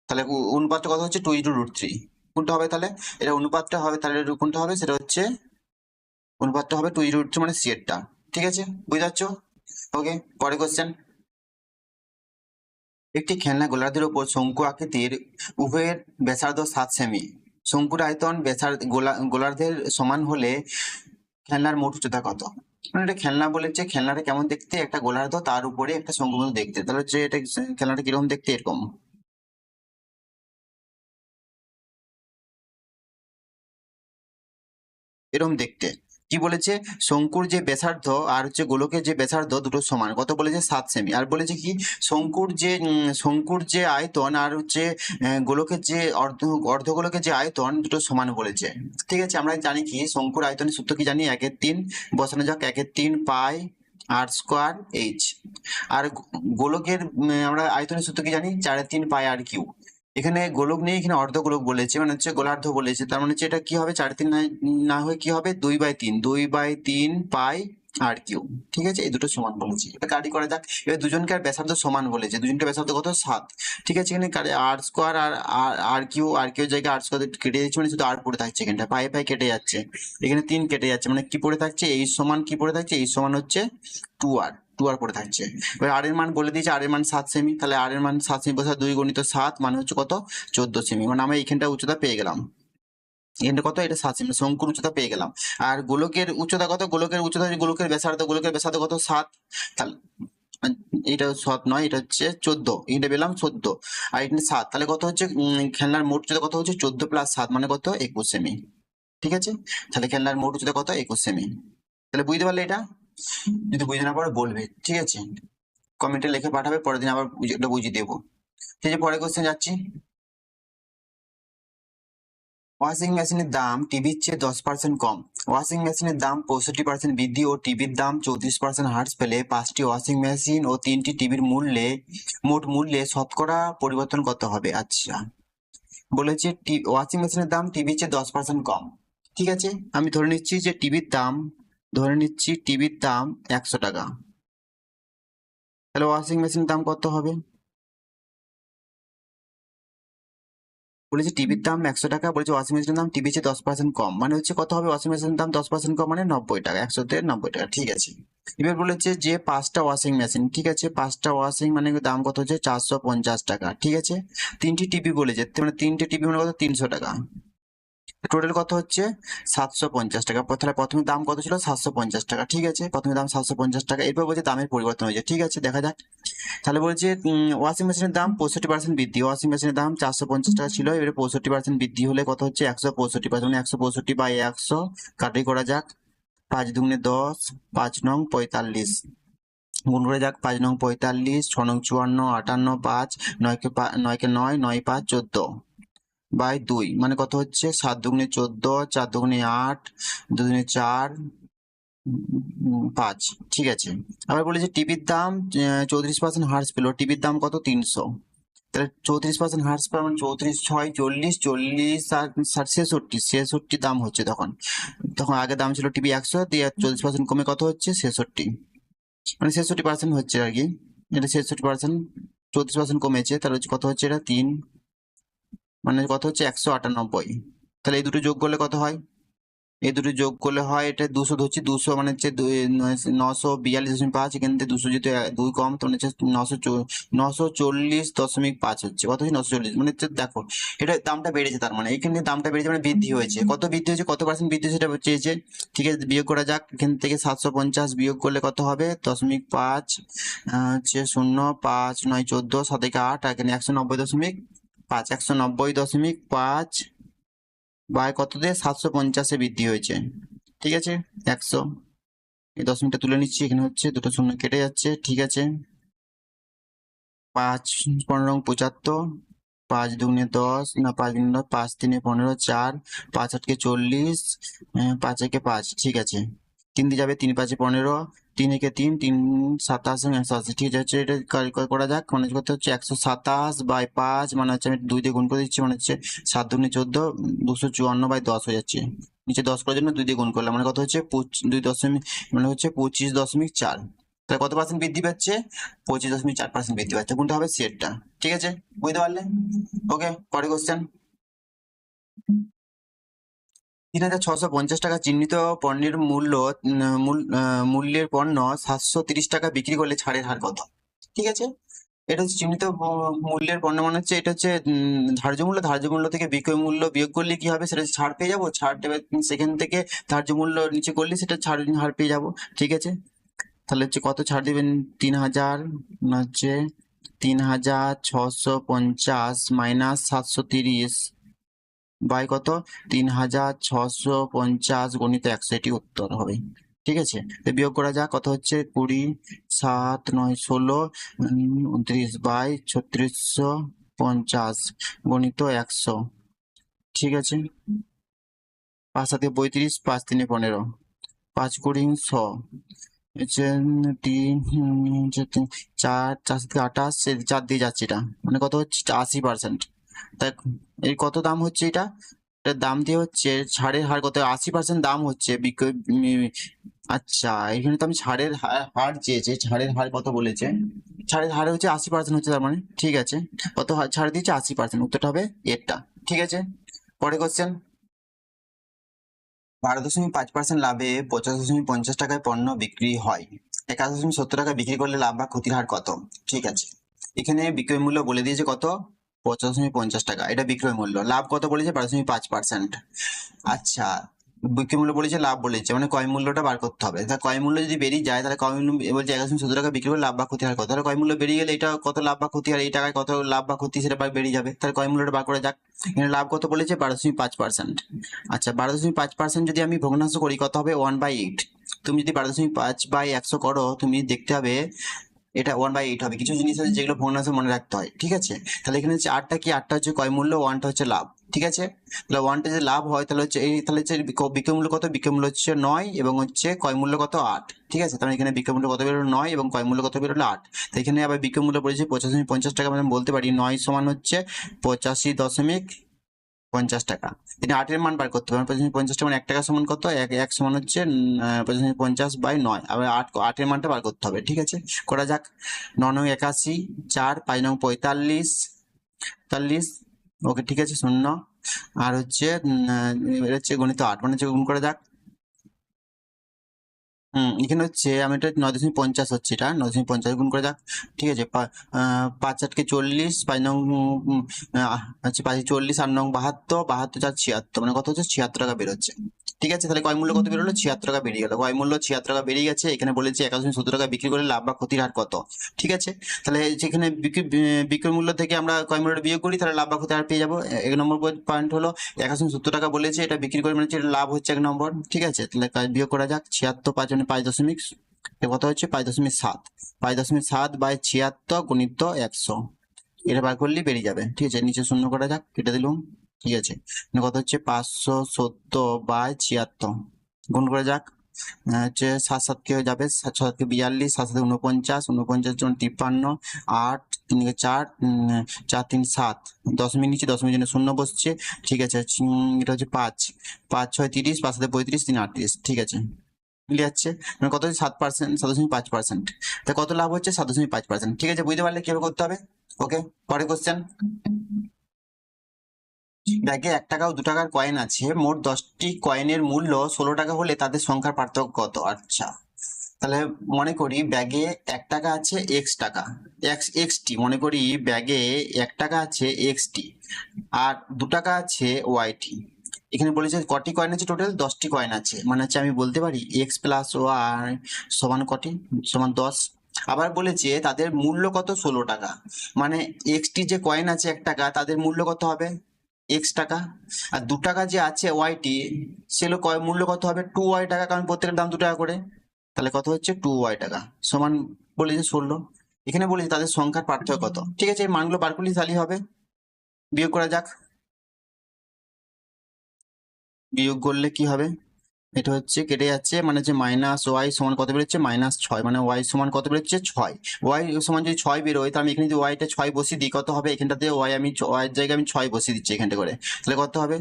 তাহলে অনুপাতটা কত হচ্ছে? 2 × √3। কোনটা হবে তাহলে? এটা অনুপাতটা হবে, তাহলে কোনটা হবে? সেটা হচ্ছে অনুপাতটা হবে 2 × √3 মানে সি এরটা। ঠিক আছে, বুঝতে পারছো? ওকে, পরে কোশ্চেন। একটি খেলনা গোলার্ধের উপর শঙ্কু আকৃতির, উভয়ের ব্যাসার্ধ 7 সেমি। শঙ্কুর আয়তন গোলার্ধের সমান হলে খেলনার মোট উচ্চতা কত? মানে এটা খেলনা বলেছে, খেলনাটা কেমন দেখতে? একটা গোলার্ধ, তার উপরে একটা শঙ্কুর মতো দেখতে। তাহলে হচ্ছে এটা খেলনাটা কিরকম দেখতে? এরকম এরকম দেখতে। কি বলেছে? শঙ্কুর যে ব্যাসার্ধ আর হচ্ছে গোলকের যে ব্যাসার্ধ দুটো সমান, কত বলেছে? 7 সেমি। আর বলেছে কি? শঙ্কুর যে আয়তন আর হচ্ছে গোলকের যে অর্ধগোলকের যে আয়তন দুটো সমান বলেছে। ঠিক আছে, আমরা জানি কি শঙ্কুর আয়তনের সূত্র কি জানি? 1/3 বসানো যাক, 1/3 পাই r² h। আর গোলকের আমরা আয়তনের সূত্র কি জানি? 4/3 পাই r³ এখানে গোলক নেই, এখানে অর্ধগোলক বলেছে, মানে হচ্ছে গোলার্ধ বলেছে। তার মানে হচ্ছে এটা কি হবে? 4/3 না হয়ে কি হবে? 2/3 পাই r³। ঠিক আছে, এই দুটো সমান বলেছে। এটা কাটি করা যাক। এবার দুজনকার ব্যাসার্ধ সমান বলেছে, দুজনকার ব্যাসার্ধ কত? 7। ঠিক আছে, এখানে r² আর r³ জায়গায় r² কেটে যাচ্ছে, মানে শুধু r পড়ে থাকছে। এখানটা পাই পাই কেটে যাচ্ছে, এখানে 3 কেটে যাচ্ছে, মানে কি পড়ে থাকছে? এই সমান কি পড়ে থাকছে? এই সমান হচ্ছে 2r পড়ে থাকছে। এবার আর এর মান বলে দিয়েছে, আর এর মান 7 সেমি। তাহলে আর এর মান 7 সেমি বসে 2 × 7 মানে হচ্ছে কত? 14 সেমি। মানে আমরা এইখানটা উচ্চতা পেয়ে গেলাম। এখানটা কত? এটা 7 সেমি, শঙ্কুর উচ্চতা পেয়ে গেলাম। আর গোলকের উচ্চতা কত? গোলকের উচ্চতা, গোলকের ব্যাসার্ধ কত? 7। তাহলে এটা 7 নয়, এটা হচ্ছে 14। এটা পেলাম 14 আর এটা 7। তাহলে কত হচ্ছে? খেলনার মোট উচ্চতা কত হচ্ছে? 14 + 7 মানে কত? 21 সেমি। ঠিক আছে, তাহলে খেলনার মোট উচ্চতা কত? 21 সেমি। তাহলে বুঝতে পারলে? এটা যদি বুঝতে না পারো বলবে, ঠিক আছে, কমেন্টে লিখে পাঠাবে, পরের দিন আবার এটা বুঝিয়ে দেবো। ঠিক আছে, পরের কোশ্চেন যাচ্ছি। ওয়াশিং মেশিনের দাম টিভির চেয়ে 10% কম। ওয়াশিং মেশিনের দাম 65% বৃদ্ধি ও টিভির দাম 34% হ্রাস পেলে 5টি ওয়াশিং মেশিন ও 3টি টিভির মোট মূল্যে শতকরা পরিবর্তন কত হবে? আচ্ছা, বলেছে ওয়াশিং মেশিনের দাম টিভির চেয়ে 10% কম। ঠিক আছে, আমি ধরে নিচ্ছি যে টিভির দাম 100 টাকা। তাহলে ওয়াশিং মেশিনের দাম কত হবে? বলেছে টিভির দাম 100 টাকা, বলেছে ওয়াশিং মেশিনের দাম টিভির চেয়ে 10% কম, মানে হচ্ছে কত হবে? ওয়াশিং মেশিনের দাম 10% কম মানে 90 টাকা। 100-তে 90 টাকা। ঠিক আছে, এবার বলেছে যে 5টা ওয়াশিং মেশিন। ঠিক আছে, 5টা ওয়াশিং মানে দাম কত হচ্ছে? 450 টাকা। ঠিক আছে, 3টি টিভি বলেছে, মানে 3টে টিভি মানে কত? 300 টাকা। টোটাল কত হচ্ছে? 750 টাকা। তাহলে প্রথমে দাম কত ছিল? 750 টাকা। ঠিক আছে, প্রথমে দাম 750 টাকা। এরপর বলছে দামের পরিবর্তন হয়েছে। ঠিক আছে, দেখা যাক। তাহলে বলছে ওয়াশিং মেশিনের দাম 65% বৃদ্ধি। ওয়াশিং মেশিনের দাম 450 টাকা ছিল, এবারে 65% বৃদ্ধি হলে কত হচ্ছে? 165%, মানে 165 বাই 100 কাটাই করা যাক। 5 দুগুণে 10, 5 নং 45 গুণ করে যাক। 5 নং 45, 6 নং 54, 58, 5 9 9, 9 5 14 বাই 2 মানে কত হচ্ছে? 7 দুগুণে 14, 4 দুগুণে 8, 2 দুগুণে 4, 5। ঠিক আছে, আবার বলেছে টিভির দাম 34% হ্রাস পেল। টিভির দাম কত? 300। তাহলে 34% হ্রাস পাওয়া মানে 34 6 40, 40 আর 66 দাম হচ্ছে। তখন আগে দাম ছিল টিভি 100 দিয়ে 40% কমে কত হচ্ছে? 66, মানে 66% হচ্ছে আর কি। এটা 66%, 34% কমেছে, তাহলে হচ্ছে কত হচ্ছে? এটা 3 মানে কত হচ্ছে? 198। তাহলে এই দুটো যোগ করলে কত হয়? এই দুটো যোগ করলে হয় এটা 200 ধরছি, 200 মানে হচ্ছে 942.5, এখান থেকে 200 যেহেতু 2 কম, তো মানে হচ্ছে 940.5 হচ্ছে। কত হচ্ছে? 940, মানে হচ্ছে দেখো এটা দামটা বেড়েছে, তার মানে এখানে দামটা বেড়েছে মানে বৃদ্ধি হয়েছে। কত বৃদ্ধি হয়েছে, কত পার্সেন্ট বৃদ্ধি হয়েছে সেটা চেয়েছে। ঠিক আছে, বিয়োগ করা যাক। এখান থেকে 750 বিয়োগ করলে কত হবে? 0.5 হচ্ছে 0, 5, 9, 14, 7 থেকে 8, এখানে 190.5, 190.5 বাই কত দিয়ে? 750-এ বৃদ্ধি হয়েছে। ঠিক আছে, 100, এই দশমিকটা তুলে নিচ্ছি, এখানে হচ্ছে দুটো শূন্য কেটে যাচ্ছে। ঠিক আছে, 5 15 75, 5 দুগুণে 10, না 5 দুগুণে 10, 5 3 15, 4 5 8 40, 5 1 5। ঠিক আছে, 3 দিয়ে যাবে, 3 5 15, 3 1 3, 3 27 180। ঠিক আছে, এটা করা যাক। মানে করতে হচ্ছে 127 বাই 5, মানে হচ্ছে আমি 2 দিয়ে গুণ করে দিচ্ছি, মানে হচ্ছে 7 দুগুণে 14, 254/10 হয়ে যাচ্ছে। নিচে 10 করার জন্য 2 দিয়ে গুণ করলাম, মানে কত হচ্ছে 2 দশমিক, মানে হচ্ছে 25.4। তাহলে কত পার্সেন্ট বৃদ্ধি পাচ্ছে? 25.4% বৃদ্ধি পাচ্ছে। কোনটা হবে? সেটটা। ঠিক আছে, বুঝতে পারলে? ওকে, পরে কোশ্চেন। 3,650 টাকা চিহ্নিত পণ্যের মূল্যের পণ্য 730 টাকা বিক্রি করলে ছাড়ের হার কত? ঠিক আছে, এটা হচ্ছে চিহ্নিত মূল্যের পণ্য, মানে হচ্ছে এটা হচ্ছে ধার্য মূল্য। ধার্য মূল্য থেকে বিক্রয় মূল্য বিয়োগ করলে কি হবে? সেটা ছাড় পেয়ে যাবো। ছাড় দেবে, সেখান থেকে ধার্য মূল্য নিচে করলে সেটা ছাড় হার পেয়ে যাবো। ঠিক আছে, তাহলে হচ্ছে কত ছাড় দিবেন? 3,000, না হচ্ছে 3,650 মাইনাস 730 বাই কত? 3,650 গণিত 100, এটি উত্তর হবে। ঠিক আছে, তো বিয়োগ করা যাক। কত হচ্ছে? 20 7 9 16 29 বাই 3650 গণিত 100। ঠিক আছে, 5 7 35, 5 3 15, 5 কুড়ি 100, হচ্ছে 3 4 4 থেকে 28, 4 দিয়ে যাচ্ছে এটা, মানে কত হচ্ছে? 80%। তাই এই কত দাম হচ্ছে এটা? এটার দাম দিয়ে হচ্ছে ছাড়ের হার কত? 80% দাম হচ্ছে আচ্ছা, এখানে তো আমি ছাড়ের হার চেয়েছে, ছাড়ের হার কত বলেছে? ছাড়ের হার হচ্ছে 80% হচ্ছে, তার মানে ঠিক আছে, কত ছাড় দিয়েছে? 80%, উত্তরটা হবে এরটা। ঠিক আছে, পরে কোশ্চেন। 12.5% লাভে 25.50 টাকায় পণ্য বিক্রি হয়, 21.70 টাকা বিক্রি করলে লাভ বা ক্ষতির হার কত? ঠিক আছে, এখানে বিক্রয় মূল্য বলে দিয়েছে কত? 25.50 টাকা, এটা বিক্রয় মূল্য। লাভ কত বলেছে? 12.5%। আচ্ছা, বিক্রয় মূল্য বলেছে, লাভ বলেছে, মানে ক্রয় মূল্যটা বার করতে হবে। তাহলে ক্রয় মূল্য যদি বেরিয়ে যায়, তাহলে ক্রয় মূল্য বলছে 11.70 টাকা বিক্রি করলে লাভ বা ক্ষতি হার কত? তাহলে ক্রয় মূল্য বেরিয়ে গেলে এটা কত লাভ বা ক্ষতি হার, এই টাকায় কত লাভ বা ক্ষতি সেটা বেরিয়ে যাবে। তাহলে ক্রয় মূল্যটা বার করে যাক। এখানে লাভ কত বলেছে? 12.5%। আচ্ছা, 12.5% যদি আমি ভগ্নাংশ করি কত হবে? 1/8। তুমি যদি 12.5/100 করো, তুমি দেখতে হবে এটা 1/8 হবে। কিছু জিনিস আছে যেগুলো ভগ্নাংশ মনে রাখতে হয়। ঠিক আছে, তাহলে এখানে হচ্ছে 8টা কি? 8টা হচ্ছে ক্রয় মূল্য, 1টা হচ্ছে লাভ। ঠিক আছে, তাহলে 1টা যে লাভ হয়, তাহলে হচ্ছে এই, তাহলে হচ্ছে বিক্রয় মূল্য কত? বিক্রয় মূল্য হচ্ছে 9 এবং হচ্ছে ক্রয় মূল্য কত? 8। ঠিক আছে, তাহলে এখানে বিক্রয় মূল্য কত বেরোলো? 9 এবং ক্রয় মূল্য কত বেরোলো? 8। তো এখানে আবার বিক্রয় মূল্য পড়েছে 85.50 টাকা, মানে বলতে পারি 9 সমান হচ্ছে 85.50 টাকা। তিনি 8-এর মান বার করতে পারেন। 50 টাকা মানে 1 টাকা সমান কত? 1 সমান হচ্ছে 50/9। আবার 8-এর মানটা বার করতে হবে। ঠিক আছে, করা যাক। 9 নং 81, 4 5 নং 45, 45। ওকে, ঠিক আছে, 0। আর হচ্ছে এটা হচ্ছে গণিত 8, মানে হচ্ছে গুণ করা যাক। এখানে হচ্ছে আমি এটা 9.50 হচ্ছে, এটা 9.50 গুণ করে যাক। ঠিক আছে, 5 8 40, 5 নং হচ্ছে 5 40, 8 নং 72, 72 4 76, মানে কত হচ্ছে? 76 টাকা বেরোচ্ছে। ঠিক আছে, তাহলে ক্রয় মূল্য কত বেরোলো? 76 টাকা বেরিয়ে গেল। ক্রয় মূল্য 76 টাকা বেরিয়ে গেছে। এখানে বলেছে 21.70 টাকা বিক্রি করে লাভ বা ক্ষতির হার কত? ঠিক আছে, তাহলে যেখানে বিক্রয় মূল্য থেকে আমরা ক্রয় মূল্যটা বিয়োগ করি, তাহলে লাভ বা ক্ষতির হার পেয়ে যাবো। 1 নম্বর পয়েন্ট হলো 21.70 টাকা বলেছে, এটা বিক্রি করে মানে হচ্ছে লাভ হচ্ছে 1 নম্বর। ঠিক আছে, তাহলে বিয়োগ করা যাক। 76 5 মানে 5 দশমিক, কত হচ্ছে? 5.7। 5.7 বাই 76 গুণিত 100, এটা বার করলেই বেরিয়ে যাবে। ঠিক আছে, নিচে 0 করা যাক, কেটে দিলাম। ঠিক আছে, মানে কত হচ্ছে? 570 বাই 76 গুণ করা যাক। হচ্ছে 7 7 কে হয়ে যাবে, 7 7 কে 42, 7 7 49, 49 জন 53, 8 3 কে 4, 4 3 7, দশমিক নিচে, দশমিক জন্য 0 বসছে। ঠিক আছে, এটা হচ্ছে 5 5 6 30, 5 7 35, 3 38। ঠিক আছে, মিলে যাচ্ছে, মানে কত হচ্ছে? 7%, 7.5%। তা কত লাভ হচ্ছে? 7.5%। ঠিক আছে, বুঝতে পারলে কিভাবে করতে হবে। ওকে, পরে কোশ্চেন। ব্যাগে 1 টাকা ও 2 টাকার কয়েন আছে, মোট 10টি কয়েনের মূল্য 16 টাকা হলে তাদের সংখ্যার পার্থক্য কত? আচ্ছা, তাহলে মনে করি ব্যাগে 1 টাকা আছে এক্স টাকা, এক্সটি, মনে করি ব্যাগে 1 টাকা আছে এক্সটি আর 2 টাকা আছে ওয়াইটি। এখানে বলেছে কটি কয়েন আছে, টোটাল 10টি কয়েন আছে, মানে হচ্ছে আমি বলতে পারি এক্স প্লাস ওয়াই সমান কটি, সমান 10। আবার বলেছে তাদের মূল্য কত, 16 টাকা, মানে এক্সটি যে কয়েন আছে 1 টাকা তাদের মূল্য কত হবে, এক্স টাকা। আর 2 টাকা যে আছে ওয়াইটি সেগুলো মূল্য কত হবে, 2 ওয়াই টাকা, কারণ প্রত্যেকের দাম 2 টাকা করে। তাহলে কত হচ্ছে, 2 ওয়াই টাকা সমান বলেছে 16। এখানে বলেছে তাদের সংখ্যার পার্থক্য কত। ঠিক আছে, এই মানগুলো বার করলে তাহলেই হবে। বিয়োগ করা যাক। বিয়োগ করলে কি হবে, এটা হচ্ছে কেটে যাচ্ছে, মানে যে মাইনাস ওয়াই সমান কত বেরোচ্ছে, -6, মানে ওয়াই সমান কত বেরোচ্ছে, 6। ওয়াই সমান যদি 6 বেরোয়, তাহলে আমি এখানে যদি ওয়াইটা 6 বসিয়ে দিই, কত হবে, এখানটাতে ওয়াই আমি ওয়াইয়ের জায়গায় আমি 6 বসিয়ে দিচ্ছি এখানটা করে, তাহলে কত হবে,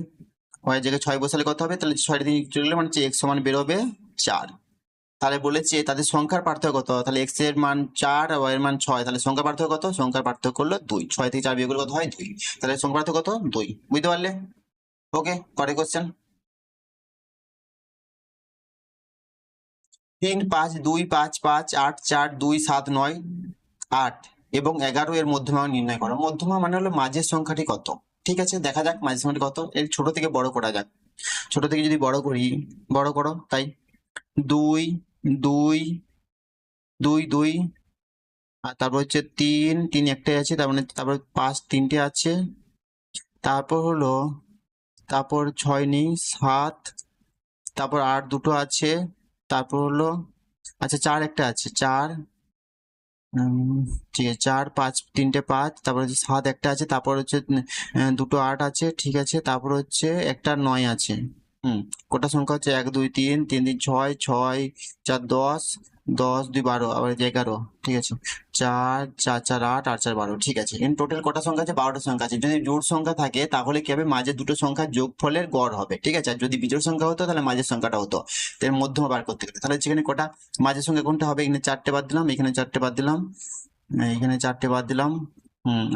ওয়াইয়ের জায়গায় 6 বসালে কত হবে, তাহলে 6 দিয়ে চলে গেলে মানে এক্স সমান বেরোবে 4। তাহলে বলেছে তাদের সংখ্যার পার্থক্য কত, তাহলে এক্স এর মান 4 আর ওয়াই এর মান 6, তাহলে সংখ্যার পার্থক্য কত, সংখ্যার পার্থক্য হলো 2। 6 থেকে 4 বিয়োগ করলে কত হয়, 2। তাহলে সংখ্যার পার্থক্য কত, 2। বুঝতে পারলে? ওকে, পরের কোশ্চেন। 3, 5, 2, 5, 5, 8, 4, 2, 7, 9, 8 এবং 11 এর মধ্যমা নির্ণয় করো। মধ্যমা মানে হলো মাঝের সংখ্যাটি কত। ঠিক আছে, দেখা যাক মাঝের সংখ্যাটি কত। এর ছোট থেকে বড় করা যাক। ছোট থেকে যদি বড় করি, বড় করো, তাই 2, 2, 2, 2, আর তারপর হচ্ছে 3, 3 একটাই আছে, তার মানে তারপর 5 3টে আছে, তারপর হলো, তারপর 6 নেই, 7, তারপর 8 দুটো আছে, তারপর হলো, আচ্ছা 4 একটা আছে, 4, ঠিক আছে, 4, 5 3টে 5, তারপর হচ্ছে 7 একটা আছে, তারপর হচ্ছে দুটো 8 আছে, ঠিক আছে, তারপর হচ্ছে একটা 9 আছে। কটা সংখ্যা হচ্ছে, 1 2 3 3 3 6 6 4 10 10 2 12, আবার 11, ঠিক আছে, 4 4 4 8 8 4 12, ঠিক আছে। ইন টোটাল কটা সংখ্যা আছে, 12টা সংখ্যা আছে। যদি জোড় সংখ্যা থাকে তাহলে কি হবে, মাঝে দুটো সংখ্যার যোগফলের গড় হবে, ঠিক আছে। আর যদি বিজোড় সংখ্যা হতো তাহলে মাঝের সংখ্যাটা হতো। এর মধ্যমা বার করতে গেলে তাহলে সেখানে কটা মাঝের সংখ্যা কোনটা হবে, এখানে 4টে বাদ দিলাম, এখানে 4টে বাদ দিলাম, এখানে 4টে বাদ দিলাম,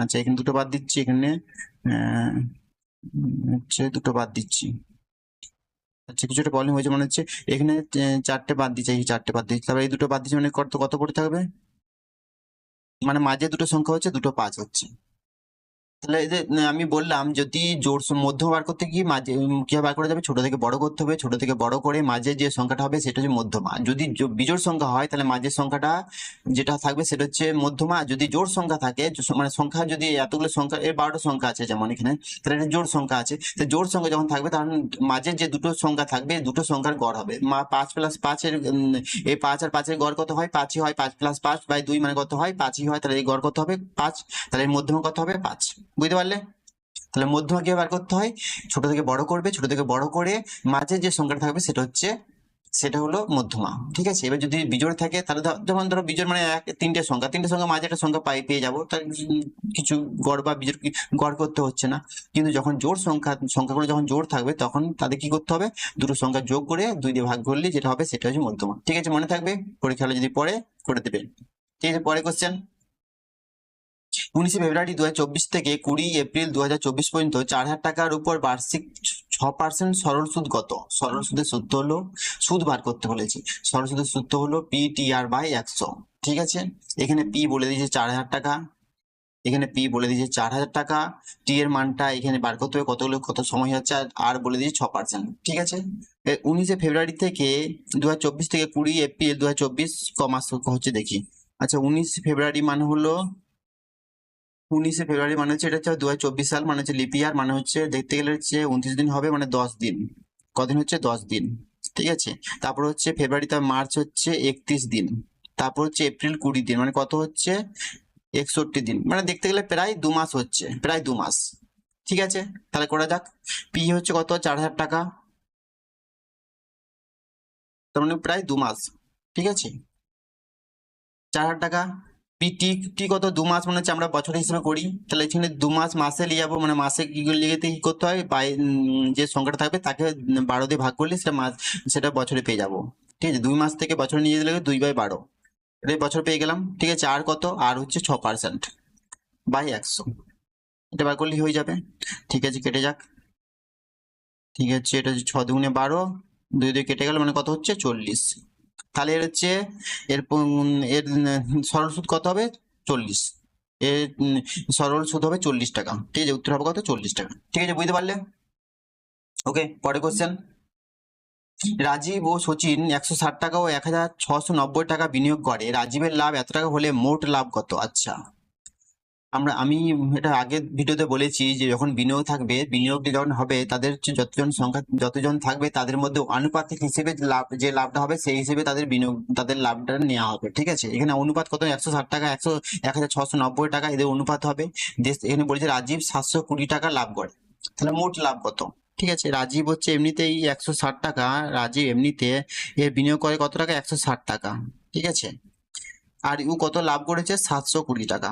আচ্ছা এখানে দুটো বাদ দিচ্ছি, এখানে হচ্ছে দুটো বাদ দিচ্ছি। আচ্ছা কিছুটা প্রবলেম হয়েছে মনে হচ্ছে, এখানে 4টে বাদ দিচ্ছি, এই 4টে বাদ দিচ্ছি, তারপরে এই দুটো বাদ দিচ্ছি, মানে কত কত পড়ে থাকবে, মানে মাঝে দুটো সংখ্যা হচ্ছে, দুটো 5 হচ্ছে। তাহলে এই যে আমি বললাম যদি জোড় মধ্যমা বার করতে গিয়ে মাঝে কিভাবে বার করা যাবে, ছোট থেকে বড় করতে হবে, ছোট থেকে বড় করে মাঝে যে সংখ্যাটা হবে সেটা হচ্ছে মধ্যমা। যদি বিজোড় সংখ্যা হয় তাহলে মাঝের সংখ্যাটা যেটা থাকবে সেটা হচ্ছে মধ্যমা। যদি জোড় সংখ্যা থাকে, মানে সংখ্যা যদি এতগুলো সংখ্যা, এর 12টা সংখ্যা আছে যেমন এখানে, তাহলে এটা জোড় সংখ্যা আছে, তো জোড় সংখ্যা যখন থাকবে তখন মাঝের যে দুটো সংখ্যা থাকবে, দুটো সংখ্যার গড় হবে। 5 + 5 এর এই 5 আর 5 এর গড় কত হয়, 5ই হয়, 5 + 5/2 মানে কত হয়, 5ই হয়, তাহলে এই গড় কত হবে, 5। তাহলে এর মধ্যমা কত হবে, 5। বুঝতে পারলে? তাহলে মধ্যমা কিভাবে বার করতে হয়, ছোট থেকে বড় করবে, ছোট থেকে বড় করে মাঝে যে সংখ্যাটা থাকবে সেটা হলো মধ্যমা। ঠিক আছে, এবার যদি বিজোড় থাকে তাহলে যেমন ধরো বিজোড় মানে তিনটে সংখ্যা মাঝে একটা সংখ্যা পেয়ে যাবো, তার কিছু গড় বা বিজোড় গড় করতে হচ্ছে না। কিন্তু যখন জোড় সংখ্যাগুলো যখন জোড় থাকবে তখন তাদের কি করতে হবে, দুটো সংখ্যা যোগ করে 2 দিয়ে ভাগ করলে যেটা হবে সেটা হচ্ছে মধ্যমা। ঠিক আছে, মনে থাকবে, পরীক্ষা হলে যদি পড়ে করে দেবে। ঠিক আছে, পরে কোশ্চেন। 19 ফেব্রুয়ারি 2024 থেকে 20 এপ্রিল 2024 পর্যন্ত 4,000 টাকার উপর বার্ষিক 6% সরল সুদ কত? সরল সুদের সূত্র হলো, সুদ বার করতে বলেছি, সরল সুদের সূত্র হলো PTR/100। ঠিক আছে, এখানে পি বলে দিয়েছে 4,000 টাকা, এখানে পি বলে দিয়েছে 4,000 টাকা, টি এর মানটা এখানে বার করতে হবে কতগুলো, কত সময় হচ্ছে, আর বলে দিয়েছে 6%। ঠিক আছে, 19 ফেব্রুয়ারি থেকে 2024 থেকে 20 এপ্রিল 2024 কমাস হচ্ছে দেখি। আচ্ছা 19 ফেব্রুয়ারি মানে হলো, 19 ফেব্রুয়ারি মানে হচ্ছে, এটা হচ্ছে 2024 সাল, মানে হচ্ছে লিপ ইয়ার, মানে হচ্ছে দেখতে গেলে হচ্ছে 29 দিন হবে, মানে 10 দিন। কদিন হচ্ছে, 10 দিন। ঠিক আছে, তারপর হচ্ছে ফেব্রুয়ারি, মার্চ হচ্ছে 31 দিন, তারপর হচ্ছে এপ্রিল 20 দিন, মানে কত হচ্ছে, 61 দিন, মানে দেখতে গেলে প্রায় 2 মাস হচ্ছে, প্রায় 2 মাস। ঠিক আছে, তাহলে করা যাক। পি হচ্ছে কত, 4,000 টাকা, তার মানে প্রায় 2 মাস। ঠিক আছে, 4,000 টাকা। টি টি কত, 2 মাস, মনে হচ্ছে আমরা বছর হিসেবে করি, তাহলে এখানে 2 মাস মাসে নিয়ে যাবো, মানে মাসে কি লিখে কি করতে হয়, যে সংখ্যাটা থাকবে তাকে 12 দিয়ে ভাগ করলে সেটা মাস, সেটা বছরে পেয়ে যাবো। ঠিক আছে, 2 মাস থেকে বছরে নিয়ে গেলে 2/12, এটা বছর পেয়ে গেলাম। ঠিক আছে, আর কত, আর হচ্ছে 6% বাই 100, এটা বার করলেই হয়ে যাবে। ঠিক আছে, কেটে যাক। ঠিক আছে, এটা হচ্ছে 6 দুগুণে 12, 2 2 কেটে গেল, মানে কত হচ্ছে 40। তাহলে এর হচ্ছে এর সরল সুদ কত হবে 40। এর সরল সুদ হবে 40 টাকা। ঠিক আছে, উত্তর হবে কত 40 টাকা। ঠিক আছে, বুঝতে পারলে? ওকে, পরে কোশ্চেন। রাজীব ও সচিন 160 টাকা ও 1690 টাকা বিনিয়োগ করে, রাজীবের লাভ এত টাকা হলে মোট লাভ কত? আচ্ছা, আমি এটা আগের ভিডিওতে বলেছি যে যখন বিনিয়োগ থাকবে, বিনিয়োগটি যখন হবে, তাদের যতজন থাকবে তাদের মধ্যে আনুপাতিক হিসেবে যে লাভটা হবে সেই হিসেবে তাদের লাভটা নেওয়া হবে। ঠিক আছে, এখানে অনুপাত কত? 160 টাকা 1690 টাকা, এদের অনুপাত হবে। এখানে বলেছে রাজীব 720 টাকা লাভ করে, তাহলে মোট লাভ কত? ঠিক আছে, রাজীব হচ্ছে এমনিতেই 160 টাকা, রাজীব এমনিতে এর বিনিয়োগ করে কত টাকা? 160 টাকা। ঠিক আছে, আর ও কত লাভ করেছে? 720 টাকা।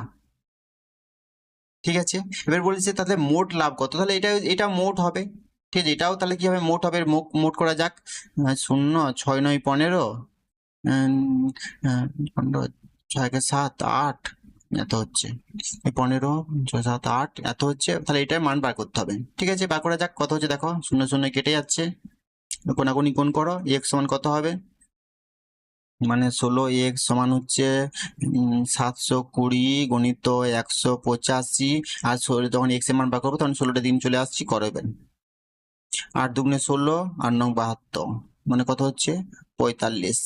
ঠিক আছে, এবার বলেছে তাহলে মোট লাভ কত, তাহলে এটা মোট হবে। ঠিক আছে, এটাও তাহলে কি হবে? মোট হবে। মোট করা যাক। 0 6 9 15, 15 6 7 8 এত হচ্ছে, 15 6 7 8 এত হচ্ছে, তাহলে এটার মান বার করতে হবে। ঠিক আছে, বার করা যাক। কত হচ্ছে দেখো, 0 0 কেটে যাচ্ছে, কোনাকুনি কোণ করো, x সমান কত হবে? মানে 16x সমান হচ্ছে 720 গণিত 185, আর যখন x এর মান বার করবো তখন 16টা দিন চলে আসছি, করবেন 8 দুগুণে 16, 8 9 72, মানে কত হচ্ছে 45।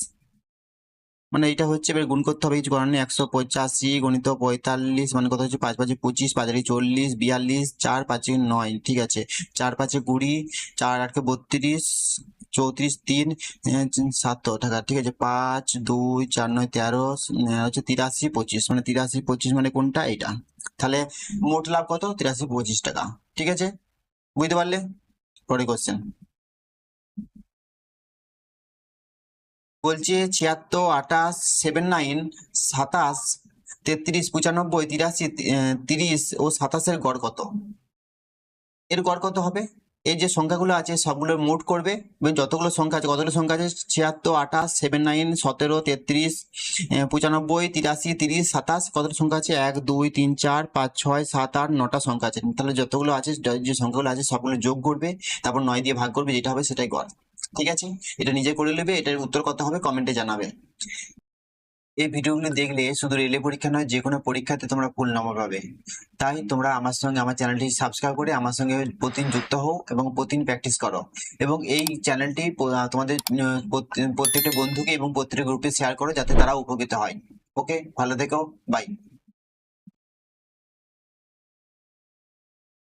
মানে এটা হচ্ছে, এবার গুণ করতে হবে, কিছু করার নেই। 185 গণিত 45 মানে কত হচ্ছে 5 5 25, 5 40, 42, 4 5 9। ঠিক আছে, 4 5 20, 4 8 32, 34, 3 7 টাকা। ঠিক আছে, 5 2 4 9 13, হচ্ছে 83 25, মানে 83 25 মানে কোনটা? এটা। তাহলে মোট লাভ কত? 83 25 টাকা। ঠিক আছে, বুঝতে পারলে? পরে কোশ্চেন বলছে 76 28 79 27 33 95 83 30 ও 27-এর গড় কত? এর গড় কত হবে? এই যে সংখ্যাগুলো আছে সবগুলোর মোট করবে, এবং যতগুলো সংখ্যা আছে, কতগুলো সংখ্যা আছে? 76 28 79 17 33 95 83 30 27, কতটা সংখ্যা আছে? 1 2 3 4 5 6 7 8 9টা সংখ্যা আছে। তাহলে যতগুলো আছে, যে সংখ্যাগুলো আছে সবগুলো যোগ করবে, তারপর 9 দিয়ে ভাগ করবে, যেটা হবে সেটাই গড়। ঠিক আছে, এটা নিজে করে নেবে। এটার উত্তর কত হবে কমেন্টে জানাবে। এই ভিডিওগুলো দেখলে শুধু রেলে পরীক্ষা নয়, যে কোনো পরীক্ষাতে তোমরা ফুল নম্বর পাবে। তাই তোমরা আমার সঙ্গে, আমার চ্যানেলটি সাবস্ক্রাইব করে আমার সঙ্গে প্রতিদিন যুক্ত হও এবং প্রতিদিন প্র্যাকটিস করো, এবং এই চ্যানেলটি তোমাদের প্রত্যেকটা বন্ধুকে এবং প্রত্যেকটা গ্রুপে শেয়ার করো, যাতে তারা উপকৃত হয়। ওকে, ভালো থেকো, বাই।